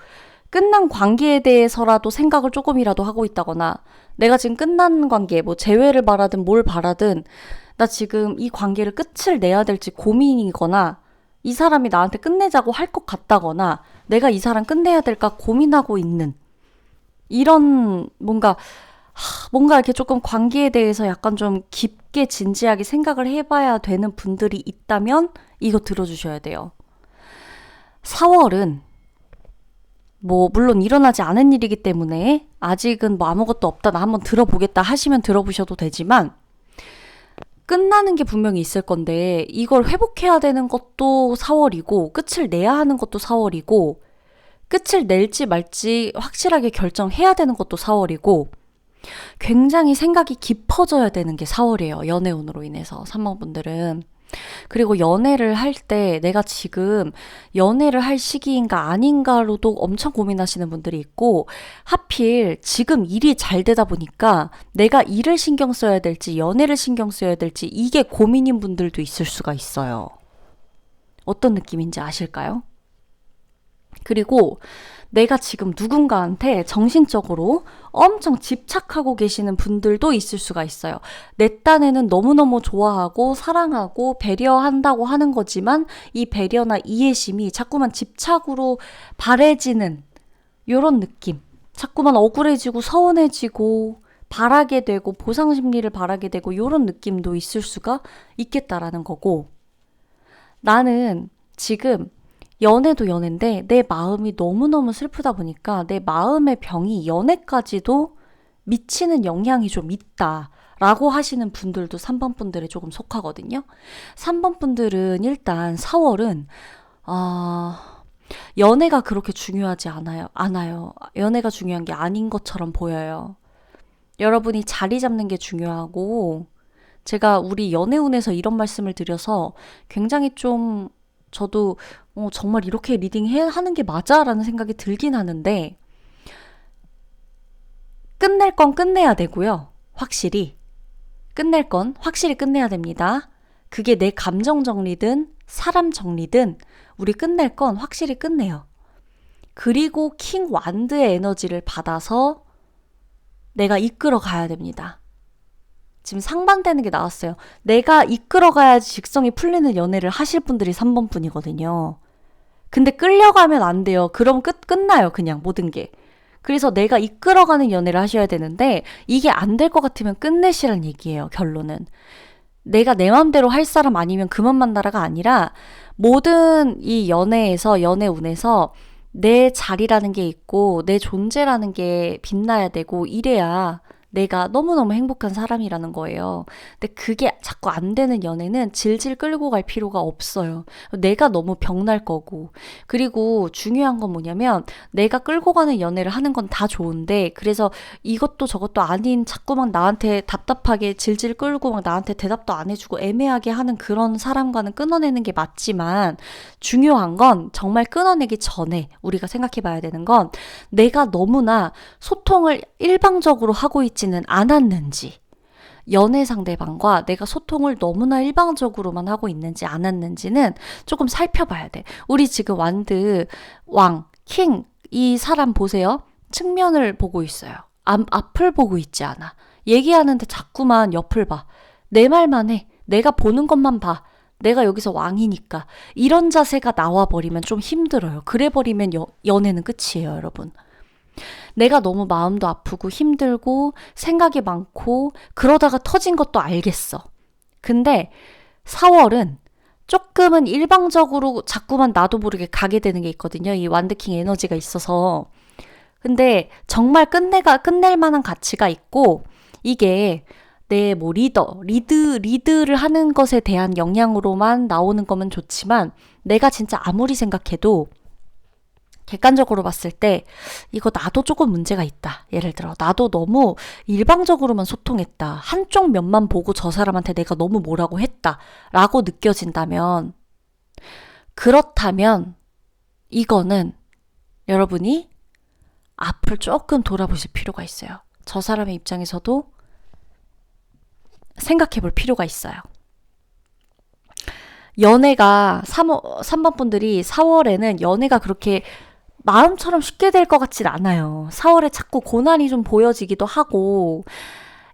끝난 관계에 대해서라도 생각을 조금이라도 하고 있다거나 내가 지금 끝난 관계 재회를 바라든 뭘 바라든 나 지금 이 관계를 끝을 내야 될지 고민이거나 이 사람이 나한테 끝내자고 할 것 같다거나 내가 이 사람 끝내야 될까 고민하고 있는 이런 뭔가 이렇게 조금 관계에 대해서 약간 좀 깊게 진지하게 생각을 해봐야 되는 분들이 있다면 이거 들어주셔야 돼요. 4월은 물론 일어나지 않은 일이기 때문에 아직은 아무것도 없다 나 한번 들어보겠다 하시면 들어보셔도 되지만 끝나는 게 분명히 있을 건데 이걸 회복해야 되는 것도 4월이고 끝을 내야 하는 것도 4월이고 끝을 낼지 말지 확실하게 결정해야 되는 것도 4월이고 굉장히 생각이 깊어져야 되는 게 4월이에요. 연애운으로 인해서 3번 분들은. 그리고 연애를 할 때 내가 지금 연애를 할 시기인가 아닌가로도 엄청 고민하시는 분들이 있고, 하필 지금 일이 잘 되다 보니까 내가 일을 신경 써야 될지 연애를 신경 써야 될지 이게 고민인 분들도 있을 수가 있어요. 어떤 느낌인지 아실까요? 그리고 내가 지금 누군가한테 정신적으로 엄청 집착하고 계시는 분들도 있을 수가 있어요. 내 딴에는 너무너무 좋아하고 사랑하고 배려한다고 하는 거지만 이 배려나 이해심이 자꾸만 집착으로 바래지는 이런 느낌. 자꾸만 억울해지고 서운해지고 바라게 되고 보상 심리를 바라게 되고 이런 느낌도 있을 수가 있겠다라는 거고, 나는 지금 연애도 연애인데 내 마음이 너무너무 슬프다 보니까 내 마음의 병이 연애까지도 미치는 영향이 좀 있다 라고 하시는 분들도 3번 분들에 조금 속하거든요. 3번 분들은 일단 4월은 연애가 그렇게 중요하지 않아요. 연애가 중요한 게 아닌 것처럼 보여요. 여러분이 자리 잡는 게 중요하고, 제가 우리 연애운에서 이런 말씀을 드려서 굉장히 좀 저도 정말 이렇게 하는 게 맞아? 라는 생각이 들긴 하는데, 끝낼 건 끝내야 되고요. 확실히. 끝낼 건 확실히 끝내야 됩니다. 그게 내 감정 정리든 사람 정리든 우리 끝낼 건 확실히 끝내요. 그리고 킹 완드의 에너지를 받아서 내가 이끌어 가야 됩니다. 지금 상반되는 게 나왔어요. 내가 이끌어가야지 직성이 풀리는 연애를 하실 분들이 3번 분이거든요. 근데 끌려가면 안 돼요. 그럼 끝나요. 그냥 모든 게. 그래서 내가 이끌어가는 연애를 하셔야 되는데, 이게 안 될 것 같으면 끝내시란 얘기예요. 결론은. 내가 내 맘대로 할 사람 아니면 그만 만나라가 아니라, 모든 이 연애에서, 연애운에서 내 자리라는 게 있고 내 존재라는 게 빛나야 되고, 이래야 내가 너무너무 행복한 사람이라는 거예요. 근데 그게 자꾸 안 되는 연애는 질질 끌고 갈 필요가 없어요. 내가 너무 병날 거고. 그리고 중요한 건 뭐냐면, 내가 끌고 가는 연애를 하는 건 다 좋은데, 그래서 이것도 저것도 아닌 자꾸만 나한테 답답하게 질질 끌고 막 나한테 대답도 안 해주고 애매하게 하는 그런 사람과는 끊어내는 게 맞지만, 중요한 건 정말 끊어내기 전에 우리가 생각해 봐야 되는 건, 내가 너무나 소통을 일방적으로 하고 있지는 않았는지, 연애 상대방과 내가 소통을 너무나 일방적으로만 하고 있는지 않았는지는 조금 살펴봐야 돼. 우리 지금 완드, 왕, 킹, 이 사람 보세요. 측면을 보고 있어요. 앞을 보고 있지 않아. 얘기하는데 자꾸만 옆을 봐. 내 말만 해. 내가 보는 것만 봐. 내가 여기서 왕이니까. 이런 자세가 나와버리면 좀 힘들어요. 그래버리면 연애는 끝이에요, 여러분. 내가 너무 마음도 아프고 힘들고 생각이 많고 그러다가 터진 것도 알겠어. 근데 4월은 조금은 일방적으로 자꾸만 나도 모르게 가게 되는 게 있거든요. 이 완드킹 에너지가 있어서. 근데 정말 끝낼 만한 가치가 있고, 이게 내 뭐 리드를 하는 것에 대한 영향으로만 나오는 거면 좋지만, 내가 진짜 아무리 생각해도 객관적으로 봤을 때 이거 나도 조금 문제가 있다. 예를 들어 나도 너무 일방적으로만 소통했다. 한쪽 면만 보고 저 사람한테 내가 너무 뭐라고 했다. 라고 느껴진다면, 그렇다면 이거는 여러분이 앞을 조금 돌아보실 필요가 있어요. 저 사람의 입장에서도 생각해 볼 필요가 있어요. 연애가 3번 분들이 4월에는 연애가 그렇게 마음처럼 쉽게 될 것 같진 않아요. 4월에 자꾸 고난이 좀 보여지기도 하고,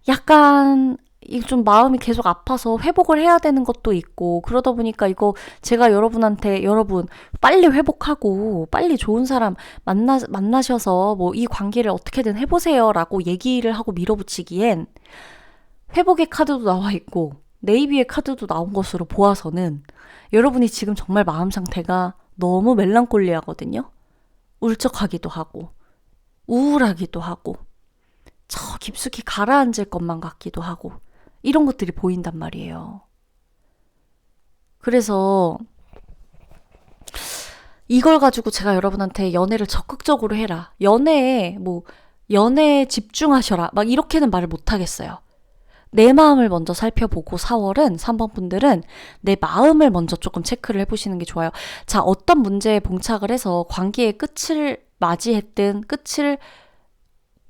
약간 좀 마음이 계속 아파서 회복을 해야 되는 것도 있고, 그러다 보니까 이거 제가 여러분한테 여러분 빨리 회복하고 빨리 좋은 사람 만나셔서 뭐 이 관계를 어떻게든 해보세요 라고 얘기를 하고 밀어붙이기엔, 회복의 카드도 나와 있고 네이비의 카드도 나온 것으로 보아서는 여러분이 지금 정말 마음 상태가 너무 멜랑콜리하거든요. 울적하기도 하고 우울하기도 하고 저 깊숙이 가라앉을 것만 같기도 하고, 이런 것들이 보인단 말이에요. 그래서 이걸 가지고 제가 여러분한테 연애를 적극적으로 해라, 연애에 집중하셔라 막 이렇게는 말을 못 하겠어요. 내 마음을 먼저 살펴보고 4월은 3번 분들은 내 마음을 먼저 조금 체크를 해보시는 게 좋아요. 자, 어떤 문제에 봉착을 해서 관계의 끝을 맞이했든 끝을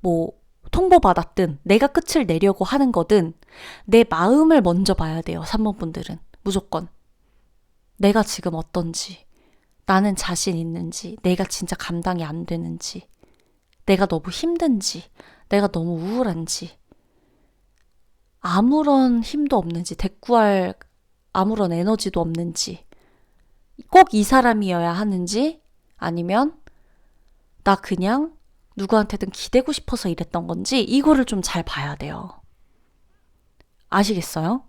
뭐 통보받았든 내가 끝을 내려고 하는 거든 내 마음을 먼저 봐야 돼요. 3번 분들은 무조건 내가 지금 어떤지, 나는 자신 있는지, 내가 진짜 감당이 안 되는지, 내가 너무 힘든지, 내가 너무 우울한지, 아무런 힘도 없는지, 대꾸할 아무런 에너지도 없는지, 꼭 이 사람이어야 하는지, 아니면 나 그냥 누구한테든 기대고 싶어서 이랬던 건지, 이거를 좀 잘 봐야 돼요. 아시겠어요?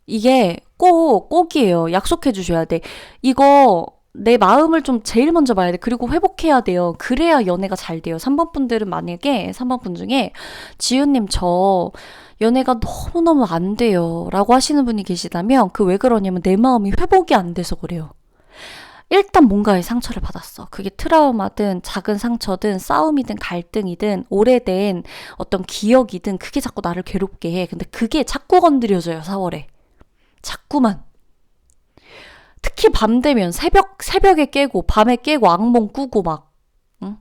이게 꼭이에요. 약속해 주셔야 돼. 이거 내 마음을 좀 제일 먼저 봐야 돼. 그리고 회복해야 돼요. 그래야 연애가 잘 돼요. 3번 분들은 만약에 3번 분 중에 지윤님 저 연애가 너무너무 안 돼요 라고 하시는 분이 계시다면 그 왜 그러냐면 내 마음이 회복이 안 돼서 그래요. 일단 뭔가의 상처를 받았어. 그게 트라우마든 작은 상처든 싸움이든 갈등이든 오래된 어떤 기억이든 그게 자꾸 나를 괴롭게 해. 근데 그게 자꾸 건드려져요. 4월에. 자꾸만. 특히 밤 되면 새벽에 깨고 밤에 깨고 악몽 꾸고 막 응?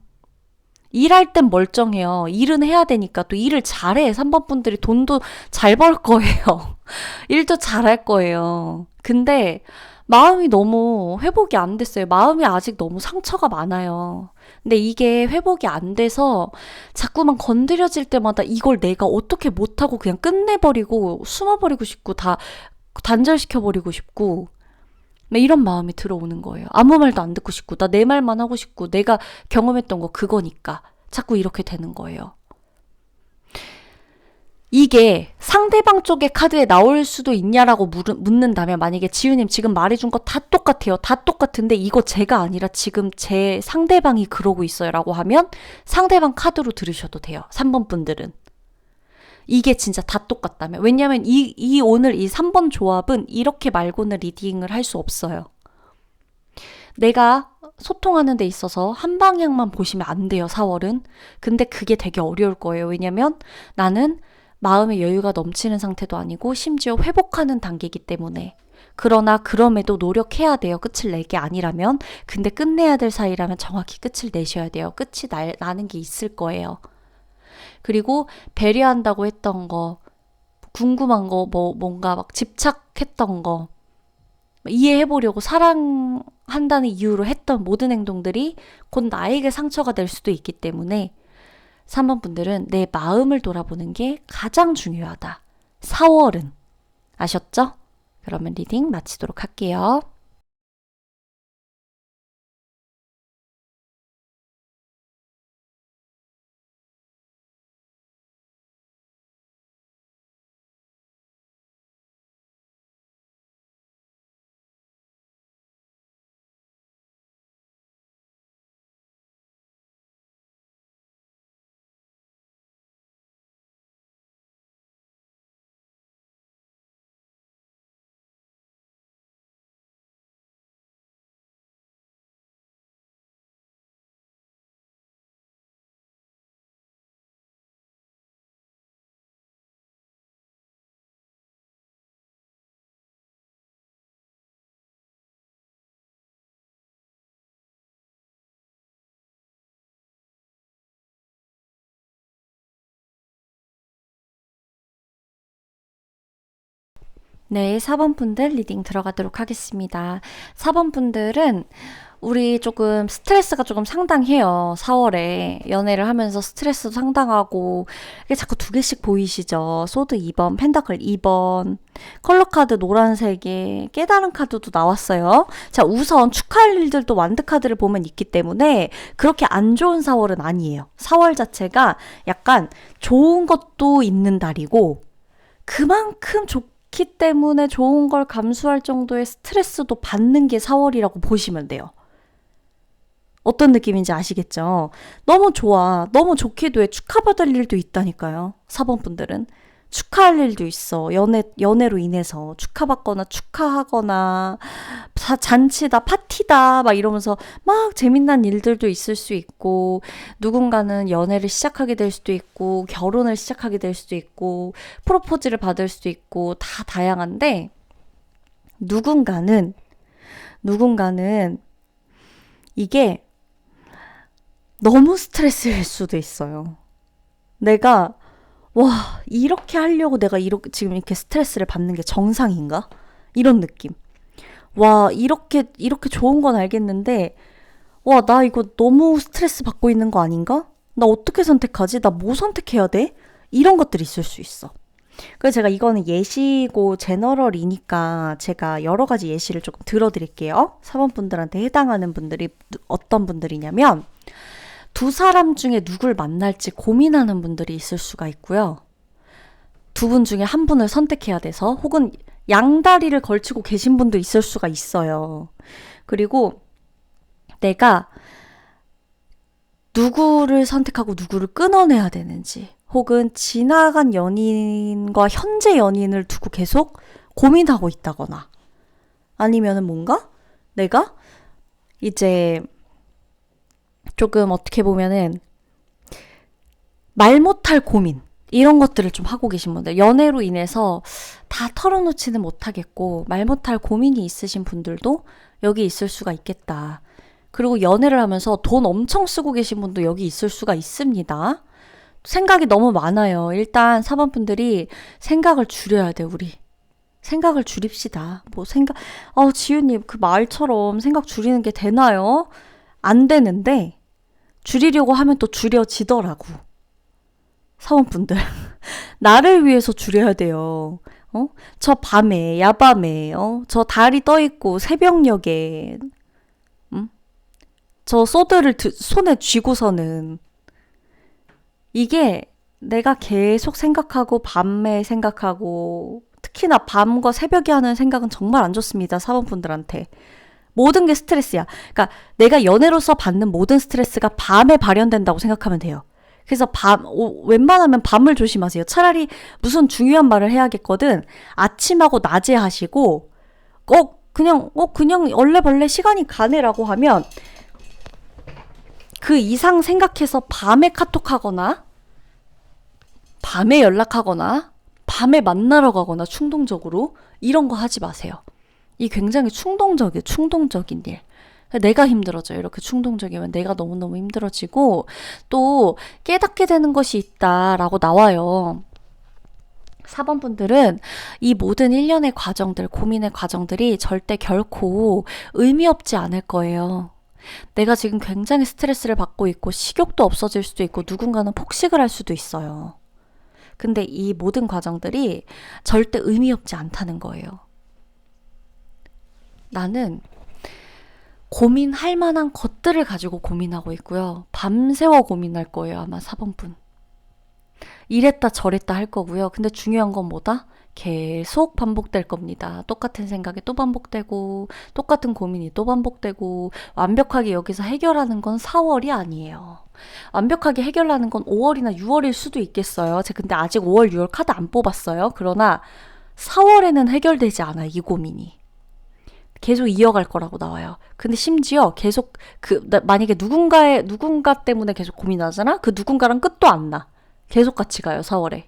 일할 땐 멀쩡해요. 일은 해야 되니까 또 일을 잘해. 3번 분들이 돈도 잘 벌 거예요. 일도 잘할 거예요. 근데 마음이 너무 회복이 안 됐어요. 마음이 아직 너무 상처가 많아요. 근데 이게 회복이 안 돼서 자꾸만 건드려질 때마다 이걸 내가 어떻게 못하고 그냥 끝내버리고 숨어버리고 싶고 다 단절시켜버리고 싶고 이런 마음이 들어오는 거예요. 아무 말도 안 듣고 싶고 나 내 말만 하고 싶고 내가 경험했던 거 그거니까 자꾸 이렇게 되는 거예요. 이게 상대방 쪽의 카드에 나올 수도 있냐라고 묻는다면 만약에 지우님 지금 말해준 거 다 똑같아요. 다 똑같은데 이거 제가 아니라 지금 제 상대방이 그러고 있어요 라고 하면 상대방 카드로 들으셔도 돼요. 3번 분들은. 이게 진짜 다 똑같다면. 왜냐면 오늘 이 3번 조합은 이렇게 말고는 리딩을 할 수 없어요. 내가 소통하는 데 있어서 한 방향만 보시면 안 돼요, 4월은. 근데 그게 되게 어려울 거예요. 왜냐면 나는 마음의 여유가 넘치는 상태도 아니고 심지어 회복하는 단계이기 때문에. 그러나 그럼에도 노력해야 돼요. 끝을 낼 게 아니라면. 근데 끝내야 될 사이라면 정확히 끝을 내셔야 돼요. 끝이 나는 게 있을 거예요. 그리고 배려한다고 했던 거, 궁금한 거, 뭔가 막 집착했던 거, 이해해보려고 사랑한다는 이유로 했던 모든 행동들이 곧 나에게 상처가 될 수도 있기 때문에 3번 분들은 내 마음을 돌아보는 게 가장 중요하다. 4월은. 아셨죠? 그러면 리딩 마치도록 할게요. 네, 4번 분들 리딩 들어가도록 하겠습니다. 4번 분들은 우리 조금 스트레스가 조금 상당해요. 4월에 연애를 하면서 스트레스도 상당하고 이게 자꾸 두 개씩 보이시죠? 소드 2번, 펜타클 2번, 컬러 카드 노란색에 깨달은 카드도 나왔어요. 자, 우선 축하할 일들도 완드 카드를 보면 있기 때문에 그렇게 안 좋은 4월은 아니에요. 4월 자체가 약간 좋은 것도 있는 달이고 그만큼 좋기 때문에 좋은 걸 감수할 정도의 스트레스도 받는 게 4월이라고 보시면 돼요. 어떤 느낌인지 아시겠죠? 너무 좋아. 너무 좋기도 해. 축하받을 일도 있다니까요. 4번 분들은. 축하할 일도 있어. 연애로 인해서 축하받거나 축하하거나 잔치다, 파티다 막 이러면서 막 재밌는 일들도 있을 수 있고, 누군가는 연애를 시작하게 될 수도 있고, 결혼을 시작하게 될 수도 있고, 프로포즈를 받을 수도 있고, 다 다양한데, 누군가는 이게 너무 스트레스일 수도 있어요. 내가 이렇게 하려고 내가 지금 이렇게 스트레스를 받는 게 정상인가? 이런 느낌. 이렇게 좋은 건 알겠는데, 나 이거 너무 스트레스 받고 있는 거 아닌가? 나 어떻게 선택하지? 나 뭐 선택해야 돼? 이런 것들이 있을 수 있어. 그래서 제가 이거는 예시고 제너럴이니까 제가 여러 가지 예시를 조금 들어드릴게요. 사원분들한테 해당하는 분들이 어떤 분들이냐면, 두 사람 중에 누굴 만날지 고민하는 분들이 있을 수가 있고요. 두 분 중에 한 분을 선택해야 돼서, 혹은 양다리를 걸치고 계신 분도 있을 수가 있어요. 그리고 내가 누구를 선택하고 누구를 끊어내야 되는지, 혹은 지나간 연인과 현재 연인을 두고 계속 고민하고 있다거나, 아니면은 뭔가 내가 이제 조금 어떻게 보면은 말 못할 고민, 이런 것들을 좀 하고 계신 분들, 연애로 인해서 다 털어놓지는 못하겠고 말 못할 고민이 있으신 분들도 여기 있을 수가 있겠다. 그리고 연애를 하면서 돈 엄청 쓰고 계신 분도 여기 있을 수가 있습니다. 생각이 너무 많아요. 일단 사번분들이 생각을 줄여야 돼. 우리 생각을 줄입시다. 지윤님 그 말처럼 생각 줄이는 게 되나요? 안 되는데 줄이려고 하면 또 줄여지더라고. 사원분들 나를 위해서 줄여야 돼요. 저 밤에, 야밤에, 저 달이 떠있고 새벽녘에, 저 소드를 손에 쥐고서는, 이게 내가 계속 생각하고 밤에 생각하고, 특히나 밤과 새벽에 하는 생각은 정말 안 좋습니다. 사원분들한테. 모든 게 스트레스야. 그러니까 내가 연애로서 받는 모든 스트레스가 밤에 발현된다고 생각하면 돼요. 그래서 웬만하면 밤을 조심하세요. 차라리 무슨 중요한 말을 해야겠거든 아침하고 낮에 하시고, 그냥 얼레벌레 시간이 가네라고 하면 그 이상 생각해서 밤에 카톡하거나, 밤에 연락하거나, 밤에 만나러 가거나 충동적으로 이런 거 하지 마세요. 이 굉장히 충동적인 일. 내가 힘들어져요. 이렇게 충동적이면 내가 너무너무 힘들어지고, 또 깨닫게 되는 것이 있다라고 나와요. 4번분들은 이 모든 일련의 과정들, 고민의 과정들이 절대 결코 의미 없지 않을 거예요. 내가 지금 굉장히 스트레스를 받고 있고 식욕도 없어질 수도 있고 누군가는 폭식을 할 수도 있어요. 근데 이 모든 과정들이 절대 의미 없지 않다는 거예요. 나는 고민할 만한 것들을 가지고 고민하고 있고요. 밤새워 고민할 거예요. 아마 4번분. 이랬다 저랬다 할 거고요. 근데 중요한 건 뭐다? 계속 반복될 겁니다. 똑같은 생각이 또 반복되고, 똑같은 고민이 또 반복되고, 완벽하게 여기서 해결하는 건 4월이 아니에요. 완벽하게 해결하는 건 5월이나 6월일 수도 있겠어요. 제가 근데 아직 5월, 6월 카드 안 뽑았어요. 그러나 4월에는 해결되지 않아요. 이 고민이. 계속 이어갈 거라고 나와요. 근데 심지어 계속 만약에 누군가 때문에 계속 고민하잖아? 그 누군가랑 끝도 안 나. 계속 같이 가요. 4월에.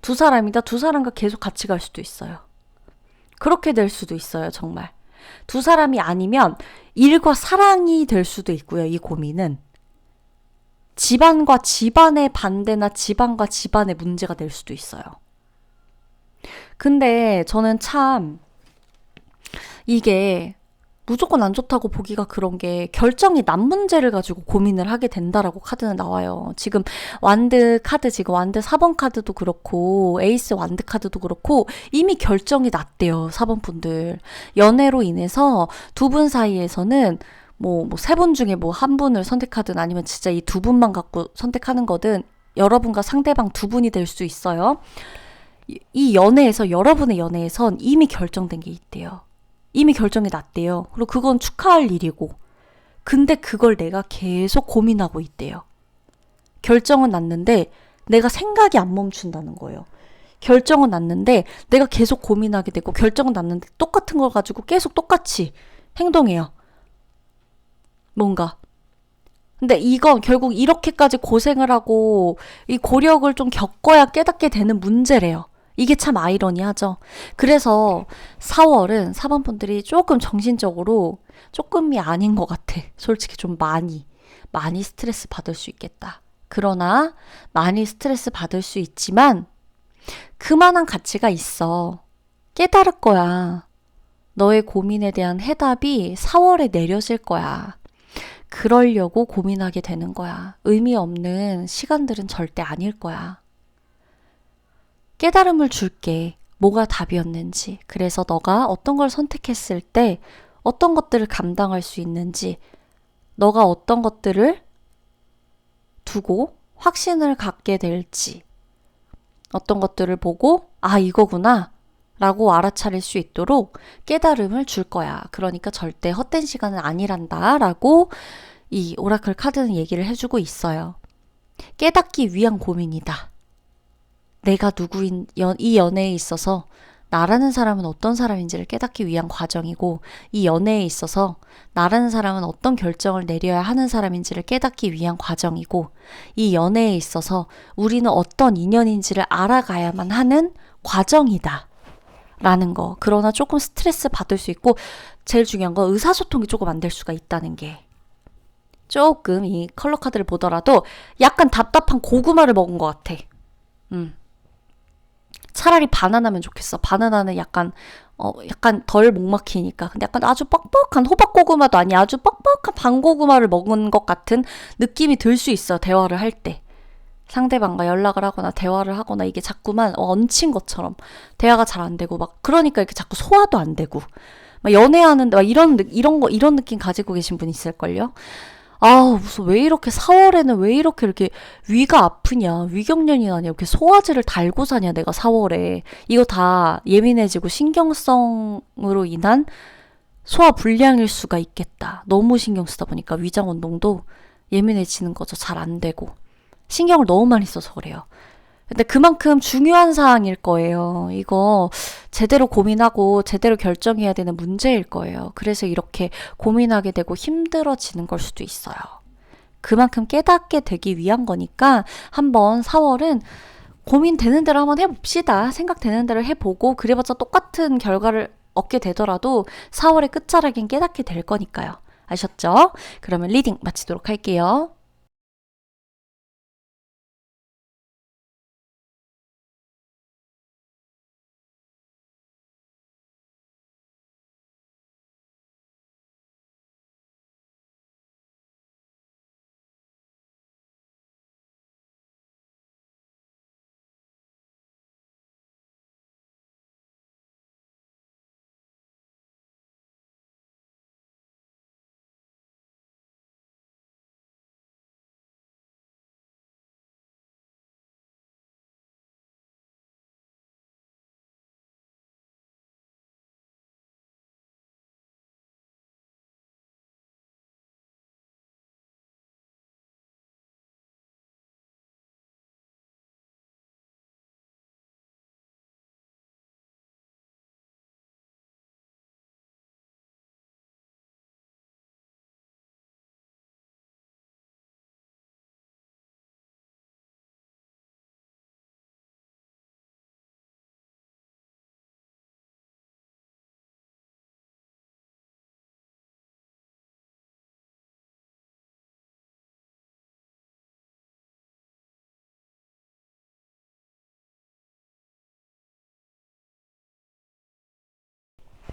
두 사람이다. 두 사람과 계속 같이 갈 수도 있어요. 그렇게 될 수도 있어요. 정말. 두 사람이 아니면 일과 사랑이 될 수도 있고요. 이 고민은. 집안과 집안의 반대나 집안과 집안의 문제가 될 수도 있어요. 근데 저는 참 이게 무조건 안 좋다고 보기가 그런 게, 결정이 난 문제를 가지고 고민을 하게 된다라고 카드는 나와요. 지금 완드 4번 카드도 그렇고 에이스 완드 카드도 그렇고 이미 결정이 났대요. 4번 분들. 연애로 인해서 두 분 사이에서는 세 분 중에 한 분을 선택하든 아니면 진짜 이 두 분만 갖고 선택하는 거든 여러분과 상대방 두 분이 될 수 있어요. 이 연애에서, 여러분의 연애에선 이미 결정된 게 있대요. 이미 결정이 났대요. 그리고 그건 축하할 일이고. 근데 그걸 내가 계속 고민하고 있대요. 결정은 났는데 내가 생각이 안 멈춘다는 거예요. 결정은 났는데 내가 계속 고민하게 되고 결정은 났는데 똑같은 걸 가지고 계속 똑같이 행동해요. 뭔가. 근데 이건 결국 이렇게까지 고생을 하고 이 고력을 좀 겪어야 깨닫게 되는 문제래요. 이게 참 아이러니하죠. 그래서 4월은 4번 분들이 조금 정신적으로 조금이 아닌 것 같아. 솔직히 좀 많이 스트레스 받을 수 있겠다. 그러나 많이 스트레스 받을 수 있지만 그만한 가치가 있어. 깨달을 거야. 너의 고민에 대한 해답이 4월에 내려질 거야. 그러려고 고민하게 되는 거야. 의미 없는 시간들은 절대 아닐 거야. 깨달음을 줄게. 뭐가 답이었는지. 그래서 너가 어떤 걸 선택했을 때 어떤 것들을 감당할 수 있는지, 너가 어떤 것들을 두고 확신을 갖게 될지, 어떤 것들을 보고 아 이거구나 라고 알아차릴 수 있도록 깨달음을 줄 거야. 그러니까 절대 헛된 시간은 아니란다 라고 이 오라클 카드는 얘기를 해주고 있어요. 깨닫기 위한 고민이다. 내가 누구인 이 연애에 있어서 나라는 사람은 어떤 사람인지를 깨닫기 위한 과정이고, 이 연애에 있어서 나라는 사람은 어떤 결정을 내려야 하는 사람인지를 깨닫기 위한 과정이고, 이 연애에 있어서 우리는 어떤 인연인지를 알아가야만 하는 과정이다 라는 거. 그러나 조금 스트레스 받을 수 있고, 제일 중요한 건 의사소통이 조금 안 될 수가 있다는 게, 조금 이 컬러 카드를 보더라도 약간 답답한 고구마를 먹은 것 같아. 차라리 바나나면 좋겠어. 바나나는 약간 덜 목 막히니까. 근데 약간 아주 뻑뻑한 호박고구마도 아니야. 아주 뻑뻑한 방고구마를 먹은 것 같은 느낌이 들 수 있어. 대화를 할 때. 상대방과 연락을 하거나 대화를 하거나 이게 자꾸만 얹힌 것처럼 대화가 잘 안 되고 막 그러니까 이렇게 자꾸 소화도 안 되고 막 연애하는데 막 이런 느낌 가지고 계신 분 있을걸요. 무슨 왜 이렇게 4월에는 왜 이렇게 위가 아프냐, 위경련이 나냐, 이렇게 소화제를 달고 사냐, 내가 4월에. 이거 다 예민해지고 신경성으로 인한 소화 불량일 수가 있겠다. 너무 신경 쓰다 보니까 위장 운동도 예민해지는 거죠. 잘 안 되고. 신경을 너무 많이 써서 그래요. 근데 그만큼 중요한 사항일 거예요. 이거 제대로 고민하고 제대로 결정해야 되는 문제일 거예요. 그래서 이렇게 고민하게 되고 힘들어지는 걸 수도 있어요. 그만큼 깨닫게 되기 위한 거니까 한번 4월은 고민되는 대로 한번 해봅시다. 생각되는 대로 해보고 그래봤자 똑같은 결과를 얻게 되더라도 4월의 끝자락엔 깨닫게 될 거니까요. 아셨죠? 그러면 리딩 마치도록 할게요.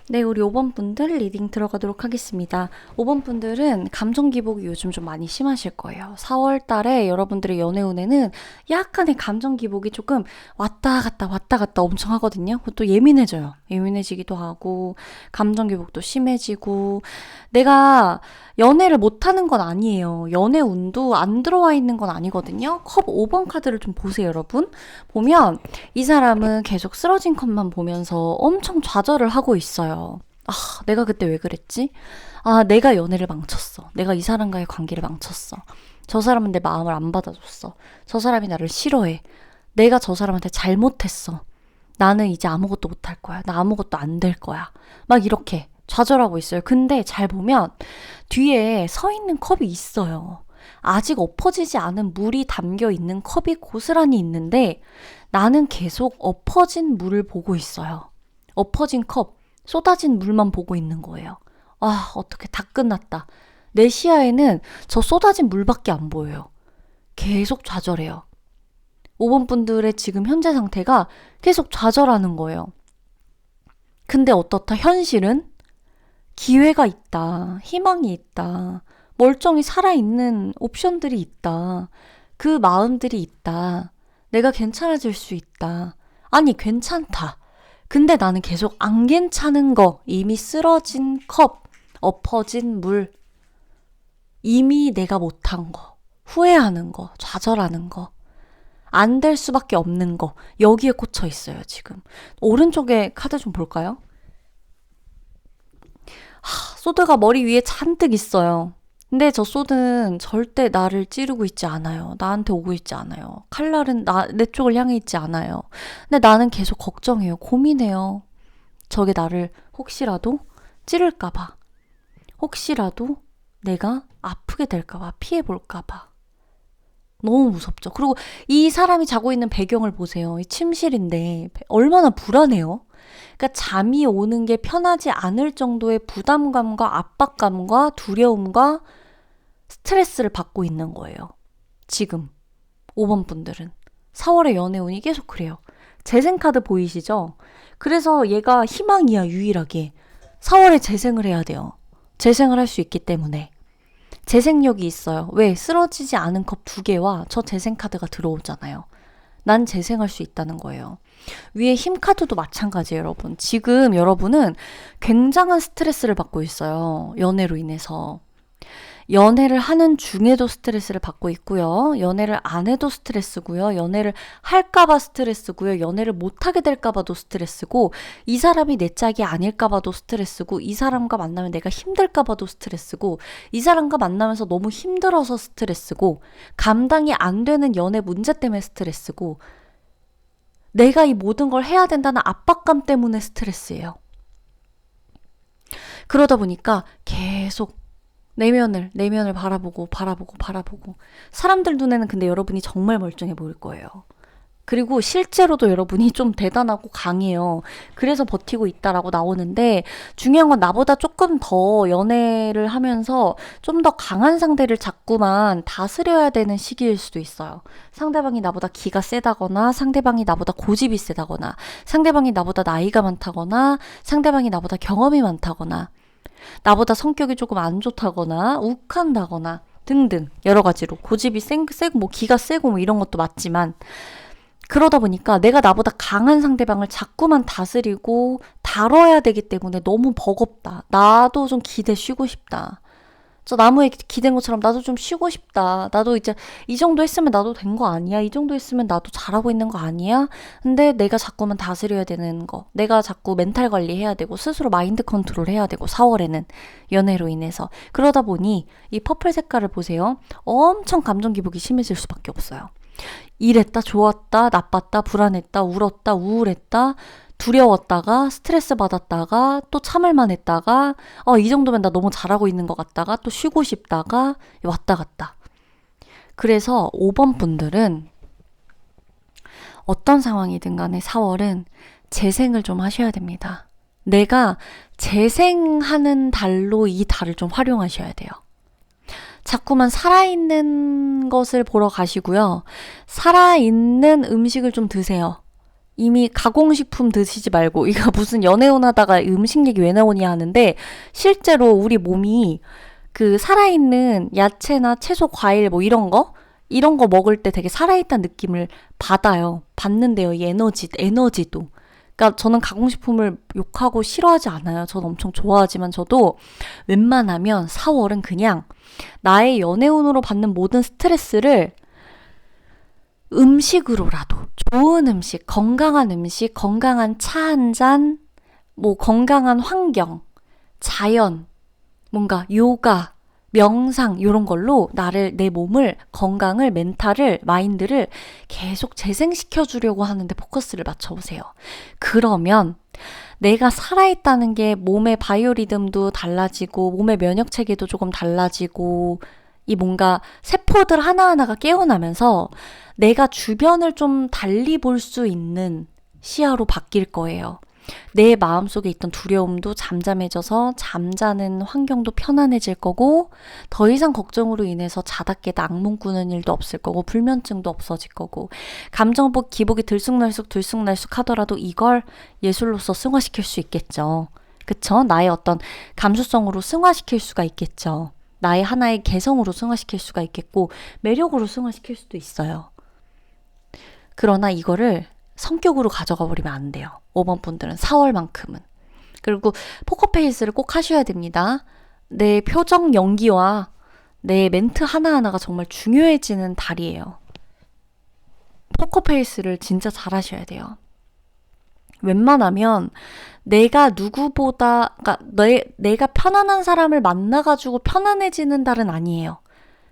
네, 우리 5번 분들 리딩 들어가도록 하겠습니다. 5번 분들은 감정 기복이 요즘 좀 많이 심하실 거예요. 4월 달에 여러분들의 연애 운에는 약간의 감정 기복이 조금 왔다 갔다 엄청 하거든요. 그것도 예민해져요. 예민해지기도 하고 감정 기복도 심해지고, 내가 연애를 못하는 건 아니에요. 연애 운도 안 들어와 있는 건 아니거든요. 컵 5번 카드를 좀 보세요, 여러분. 보면 이 사람은 계속 쓰러진 컵만 보면서 엄청 좌절을 하고 있어요. 내가 그때 왜 그랬지? 내가 연애를 망쳤어. 내가 이 사람과의 관계를 망쳤어. 저 사람은 내 마음을 안 받아줬어. 저 사람이 나를 싫어해. 내가 저 사람한테 잘못했어. 나는 이제 아무것도 못할 거야. 나 아무것도 안 될 거야. 막 이렇게 좌절하고 있어요. 근데 잘 보면 뒤에 서 있는 컵이 있어요. 아직 엎어지지 않은 물이 담겨 있는 컵이 고스란히 있는데 나는 계속 엎어진 물을 보고 있어요. 엎어진 컵, 쏟아진 물만 보고 있는 거예요. 아, 어떻게 다 끝났다. 내 시야에는 저 쏟아진 물밖에 안 보여요. 계속 좌절해요. 5번 분들의 지금 현재 상태가 계속 좌절하는 거예요. 근데 어떻다? 현실은 기회가 있다. 희망이 있다. 멀쩡히 살아있는 옵션들이 있다. 그 마음들이 있다. 내가 괜찮아질 수 있다. 아니, 괜찮다. 근데 나는 계속 안 괜찮은 거, 이미 쓰러진 컵, 엎어진 물, 이미 내가 못한 거, 후회하는 거, 좌절하는 거, 안 될 수밖에 없는 거, 여기에 꽂혀 있어요, 지금. 오른쪽에 카드 좀 볼까요? 소드가 머리 위에 잔뜩 있어요. 근데 저 소드는 절대 나를 찌르고 있지 않아요. 나한테 오고 있지 않아요. 칼날은 내 쪽을 향해 있지 않아요. 근데 나는 계속 걱정해요. 고민해요. 저게 나를 혹시라도 찌를까봐. 혹시라도 내가 아프게 될까봐. 피해볼까봐. 너무 무섭죠. 그리고 이 사람이 자고 있는 배경을 보세요. 이 침실인데 얼마나 불안해요. 그러니까 잠이 오는 게 편하지 않을 정도의 부담감과 압박감과 두려움과 스트레스를 받고 있는 거예요. 지금 5번 분들은 4월의 연애운이 계속 그래요. 재생카드 보이시죠? 그래서 얘가 희망이야. 유일하게 4월에 재생을 해야 돼요. 재생을 할 수 있기 때문에 재생력이 있어요. 왜? 쓰러지지 않은 컵 2개와 저 재생카드가 들어오잖아요. 난 재생할 수 있다는 거예요. 위에 힘카드도 마찬가지예요, 여러분. 지금 여러분은 굉장한 스트레스를 받고 있어요. 연애로 인해서. 연애를 하는 중에도 스트레스를 받고 있고요. 연애를 안 해도 스트레스고요. 연애를 할까봐 스트레스고요. 연애를 못하게 될까봐도 스트레스고, 이 사람이 내 짝이 아닐까봐도 스트레스고, 이 사람과 만나면 내가 힘들까봐도 스트레스고, 이 사람과 만나면서 너무 힘들어서 스트레스고, 감당이 안 되는 연애 문제 때문에 스트레스고, 내가 이 모든 걸 해야 된다는 압박감 때문에 스트레스예요. 그러다 보니까 계속 내면을 바라보고 사람들 눈에는 근데 여러분이 정말 멀쩡해 보일 거예요. 그리고 실제로도 여러분이 좀 대단하고 강해요. 그래서 버티고 있다라고 나오는데 중요한 건 나보다 조금 더 연애를 하면서 좀 더 강한 상대를 자꾸만 다스려야 되는 시기일 수도 있어요. 상대방이 나보다 기가 세다거나 상대방이 나보다 고집이 세다거나 상대방이 나보다 나이가 많다거나 상대방이 나보다 경험이 많다거나 나보다 성격이 조금 안 좋다거나 욱한다거나 등등 여러 가지로 고집이 세고 뭐 기가 세고 뭐 이런 것도 맞지만 그러다 보니까 내가 나보다 강한 상대방을 자꾸만 다스리고 다뤄야 되기 때문에 너무 버겁다. 나도 좀 기대 쉬고 싶다. 저 나무에 기댄 것처럼 나도 좀 쉬고 싶다. 나도 이제 이 정도 했으면 나도 된 거 아니야? 이 정도 했으면 나도 잘하고 있는 거 아니야? 근데 내가 자꾸만 다스려야 되는 거. 내가 자꾸 멘탈 관리해야 되고 스스로 마인드 컨트롤 해야 되고 4월에는 연애로 인해서. 그러다 보니 이 퍼플 색깔을 보세요. 엄청 감정 기복이 심해질 수밖에 없어요. 이랬다, 좋았다, 나빴다, 불안했다, 울었다, 우울했다, 두려웠다가 스트레스 받았다가 또 참을만 했다가 이 정도면 나 너무 잘하고 있는 것 같다가 또 쉬고 싶다가 왔다 갔다. 그래서 5번 분들은 어떤 상황이든 간에 4월은 재생을 좀 하셔야 됩니다. 내가 재생하는 달로 이 달을 좀 활용하셔야 돼요. 자꾸만 살아있는 것을 보러 가시고요. 살아있는 음식을 좀 드세요. 이미 가공식품 드시지 말고 이거 무슨 연애운 하다가 음식 얘기 왜 나오냐 하는데 실제로 우리 몸이 그 살아있는 야채나 채소, 과일 뭐 이런 거 먹을 때 되게 살아있다는 느낌을 받는데요. 이 에너지도. 그러니까 저는 가공식품을 욕하고 싫어하지 않아요. 저는 엄청 좋아하지만 저도 웬만하면 4월은 그냥 나의 연애운으로 받는 모든 스트레스를 음식으로라도 좋은 음식, 건강한 차 한 잔, 뭐 건강한 환경, 자연, 뭔가 요가, 명상 이런 걸로 내 몸을, 건강을, 멘탈을, 마인드를 계속 재생시켜 주려고 하는데 포커스를 맞춰보세요. 그러면 내가 살아있다는 게 몸의 바이오리듬도 달라지고 몸의 면역 체계도 조금 달라지고 이 뭔가 세포들 하나하나가 깨어나면서 내가 주변을 좀 달리 볼 수 있는 시야로 바뀔 거예요. 내 마음속에 있던 두려움도 잠잠해져서 잠자는 환경도 편안해질 거고 더 이상 걱정으로 인해서 자다 깨다 악몽 꾸는 일도 없을 거고 불면증도 없어질 거고 감정복 기복이 들쑥날쑥 하더라도 이걸 예술로서 승화시킬 수 있겠죠. 그쵸? 나의 어떤 감수성으로 승화시킬 수가 있겠죠. 나의 하나의 개성으로 승화시킬 수가 있겠고 매력으로 승화시킬 수도 있어요. 그러나 이거를 성격으로 가져가 버리면 안 돼요. 5번 분들은 4월만큼은. 그리고 포커페이스를 꼭 하셔야 됩니다. 내 표정 연기와 내 멘트 하나하나가 정말 중요해지는 달이에요. 포커페이스를 진짜 잘 하셔야 돼요. 웬만하면 내가 누구보다, 그러니까 내가 편안한 사람을 만나가지고 편안해지는 달은 아니에요.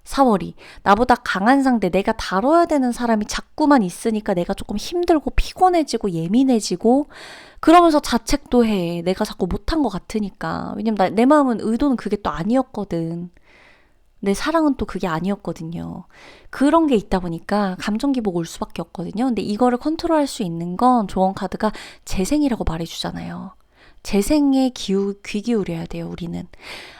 4월이 나보다 강한 상대, 내가 다뤄야 되는 사람이 자꾸만 있으니까 내가 조금 힘들고 피곤해지고 예민해지고 그러면서 자책도 해. 내가 자꾸 못한 것 같으니까. 왜냐면 내 마음은 의도는 그게 또 아니었거든. 내 사랑은 또 그게 아니었거든요. 그런 게 있다 보니까 감정 기복 올 수밖에 없거든요. 근데 이거를 컨트롤할 수 있는 건 조언 카드가 재생이라고 말해주잖아요. 재생에 귀 기울여야 돼요, 우리는.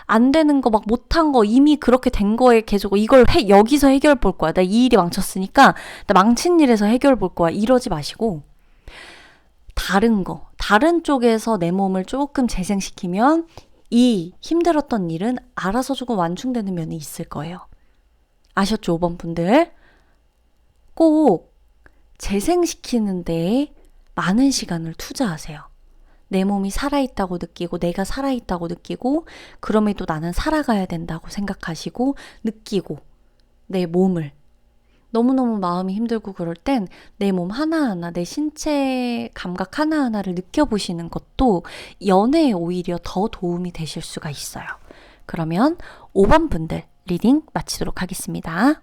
안 되는 거, 막 못한 거, 이미 그렇게 된 거에 계속 이걸 여기서 해결 볼 거야. 나 이 일이 망쳤으니까 나 망친 일에서 해결 볼 거야. 이러지 마시고 다른 쪽에서 내 몸을 조금 재생시키면 이 힘들었던 일은 알아서 조금 완충되는 면이 있을 거예요. 아셨죠, 5번 분들? 꼭 재생시키는 데에 많은 시간을 투자하세요. 내 몸이 살아있다고 느끼고 내가 살아있다고 느끼고 그럼에도 나는 살아가야 된다고 생각하시고 느끼고 내 몸을 너무너무 마음이 힘들고 그럴 땐 내 몸 하나하나 내 신체 감각 하나하나를 느껴보시는 것도 연애에 오히려 더 도움이 되실 수가 있어요. 그러면 5번 분들 리딩 마치도록 하겠습니다.